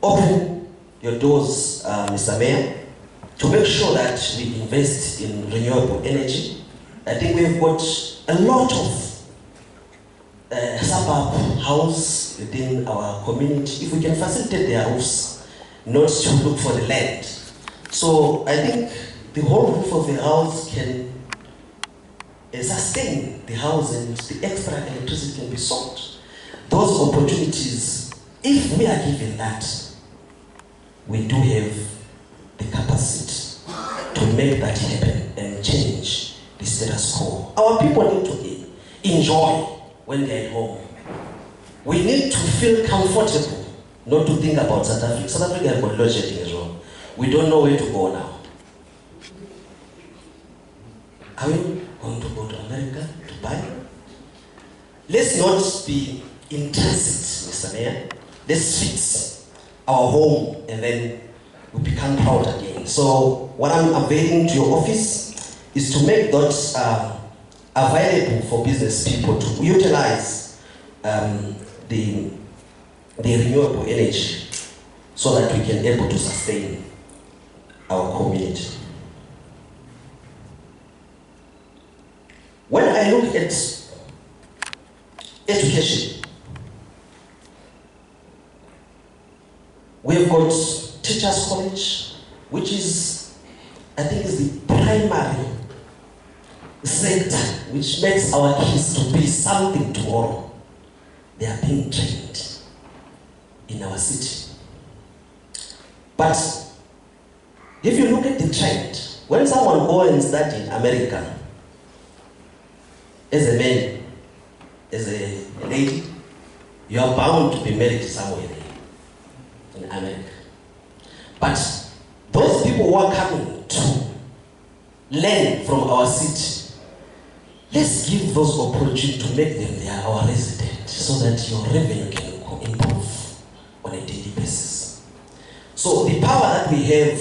open your doors, Mr. Mayor, to make sure that we invest in renewable energy. I think we've got a lot of suburb house within our community. If we can facilitate their roofs, not to look for the land. So I think the whole roof of the house can sustain the house, and the extra electricity can be sold. Those opportunities, if we are given that, we do have the capacity to make that happen and change the status quo. Our people need to enjoy when they're at home. We need to feel comfortable, not to think about South Africa. South Africa has got load shedding as well. We don't know where to go now. Are we going to go to America to buy? Let's not be in transit, Mr. Mayor. Let's fix our home and then we become proud again. So what I'm availing to your office is to make that available for business people to utilize the renewable energy so that we can be able to sustain our community. When I look at education, we've got Teachers College, which is, I think, is the primary sector which makes our kids to be something tomorrow. They are being trained in our city. But if you look at the trend, when someone goes and studies in America, as a man, as a lady, you are bound to be married somewhere in America. But those people who are coming to learn from our city, let's give those opportunities to make them our residents so that your revenue can improve on a daily basis. So the power that we have,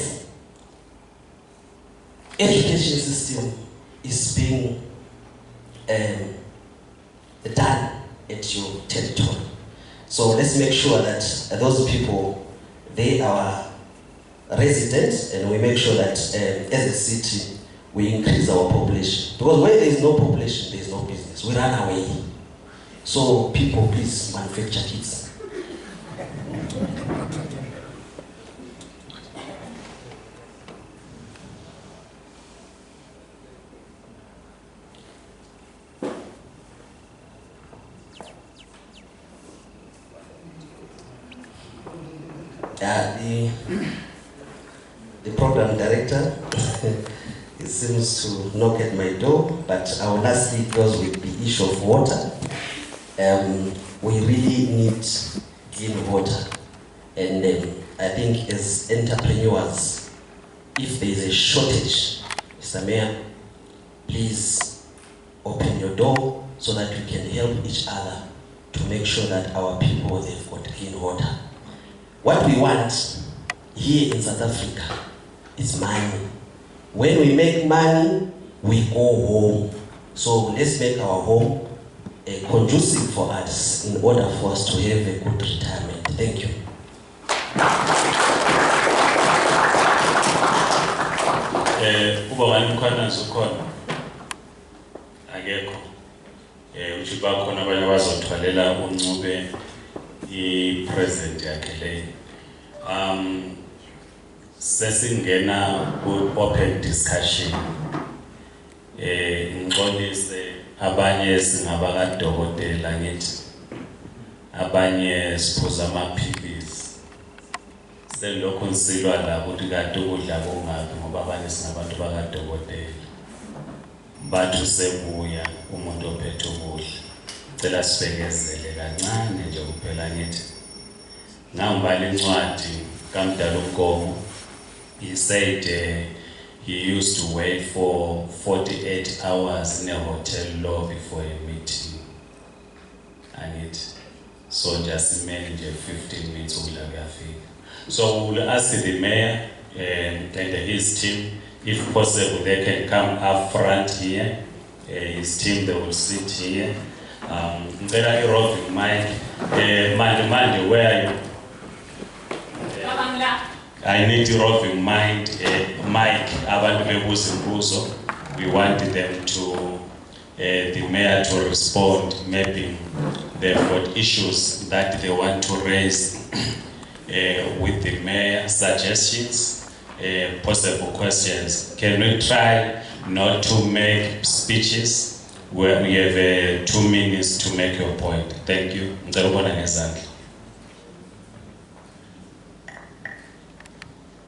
education system is being done at your territory. So let's make sure that those people, they are residents, and we make sure that as a city, we increase our population. Because where there is no population, there is no business. We run away. So people, please manufacture kids. The program director he seems to knock at my door, but I will lastly close with the issue of water. We really need clean water, and I think as entrepreneurs, if there is a shortage, Mr. Mayor, please open your door so that we can help each other to make sure that our people, they've got clean water. What we want here in South Africa is money. When we make money, we go home. So let's make our home conducive for us in order for us to have a good retirement. Thank you. I-present yakhe le sesingena ku-open discussion ngixolise abanye singabakadokotela ngithi abanye siphuza amaphilisi selokhu ngisilwa la ukuthi kade ukudla kungaphi ngoba abanye singabantu bakadokotela bathu sebuya umuntu ophethe ukudla cela sibekezele kancane nje kuphela ngithi ngambala incwadi kaMdala uNkomo. He said he used to wait for 48 hours in a hotel lobby for a meeting, and it so just manage 15 minutes ukudla kuyafika. So we'll ask the mayor and his team. If possible, they can come up front here. His team, they will sit here. There are a roving mic. Mande, where are you? I need a roving mic. Abantu bebuza imbuzo. We want them to, the mayor to respond. Maybe they've got issues that they want to raise with the mayor, suggestions, possible questions. Can we try not to make speeches where we have 2 minutes to make your point? Thank you.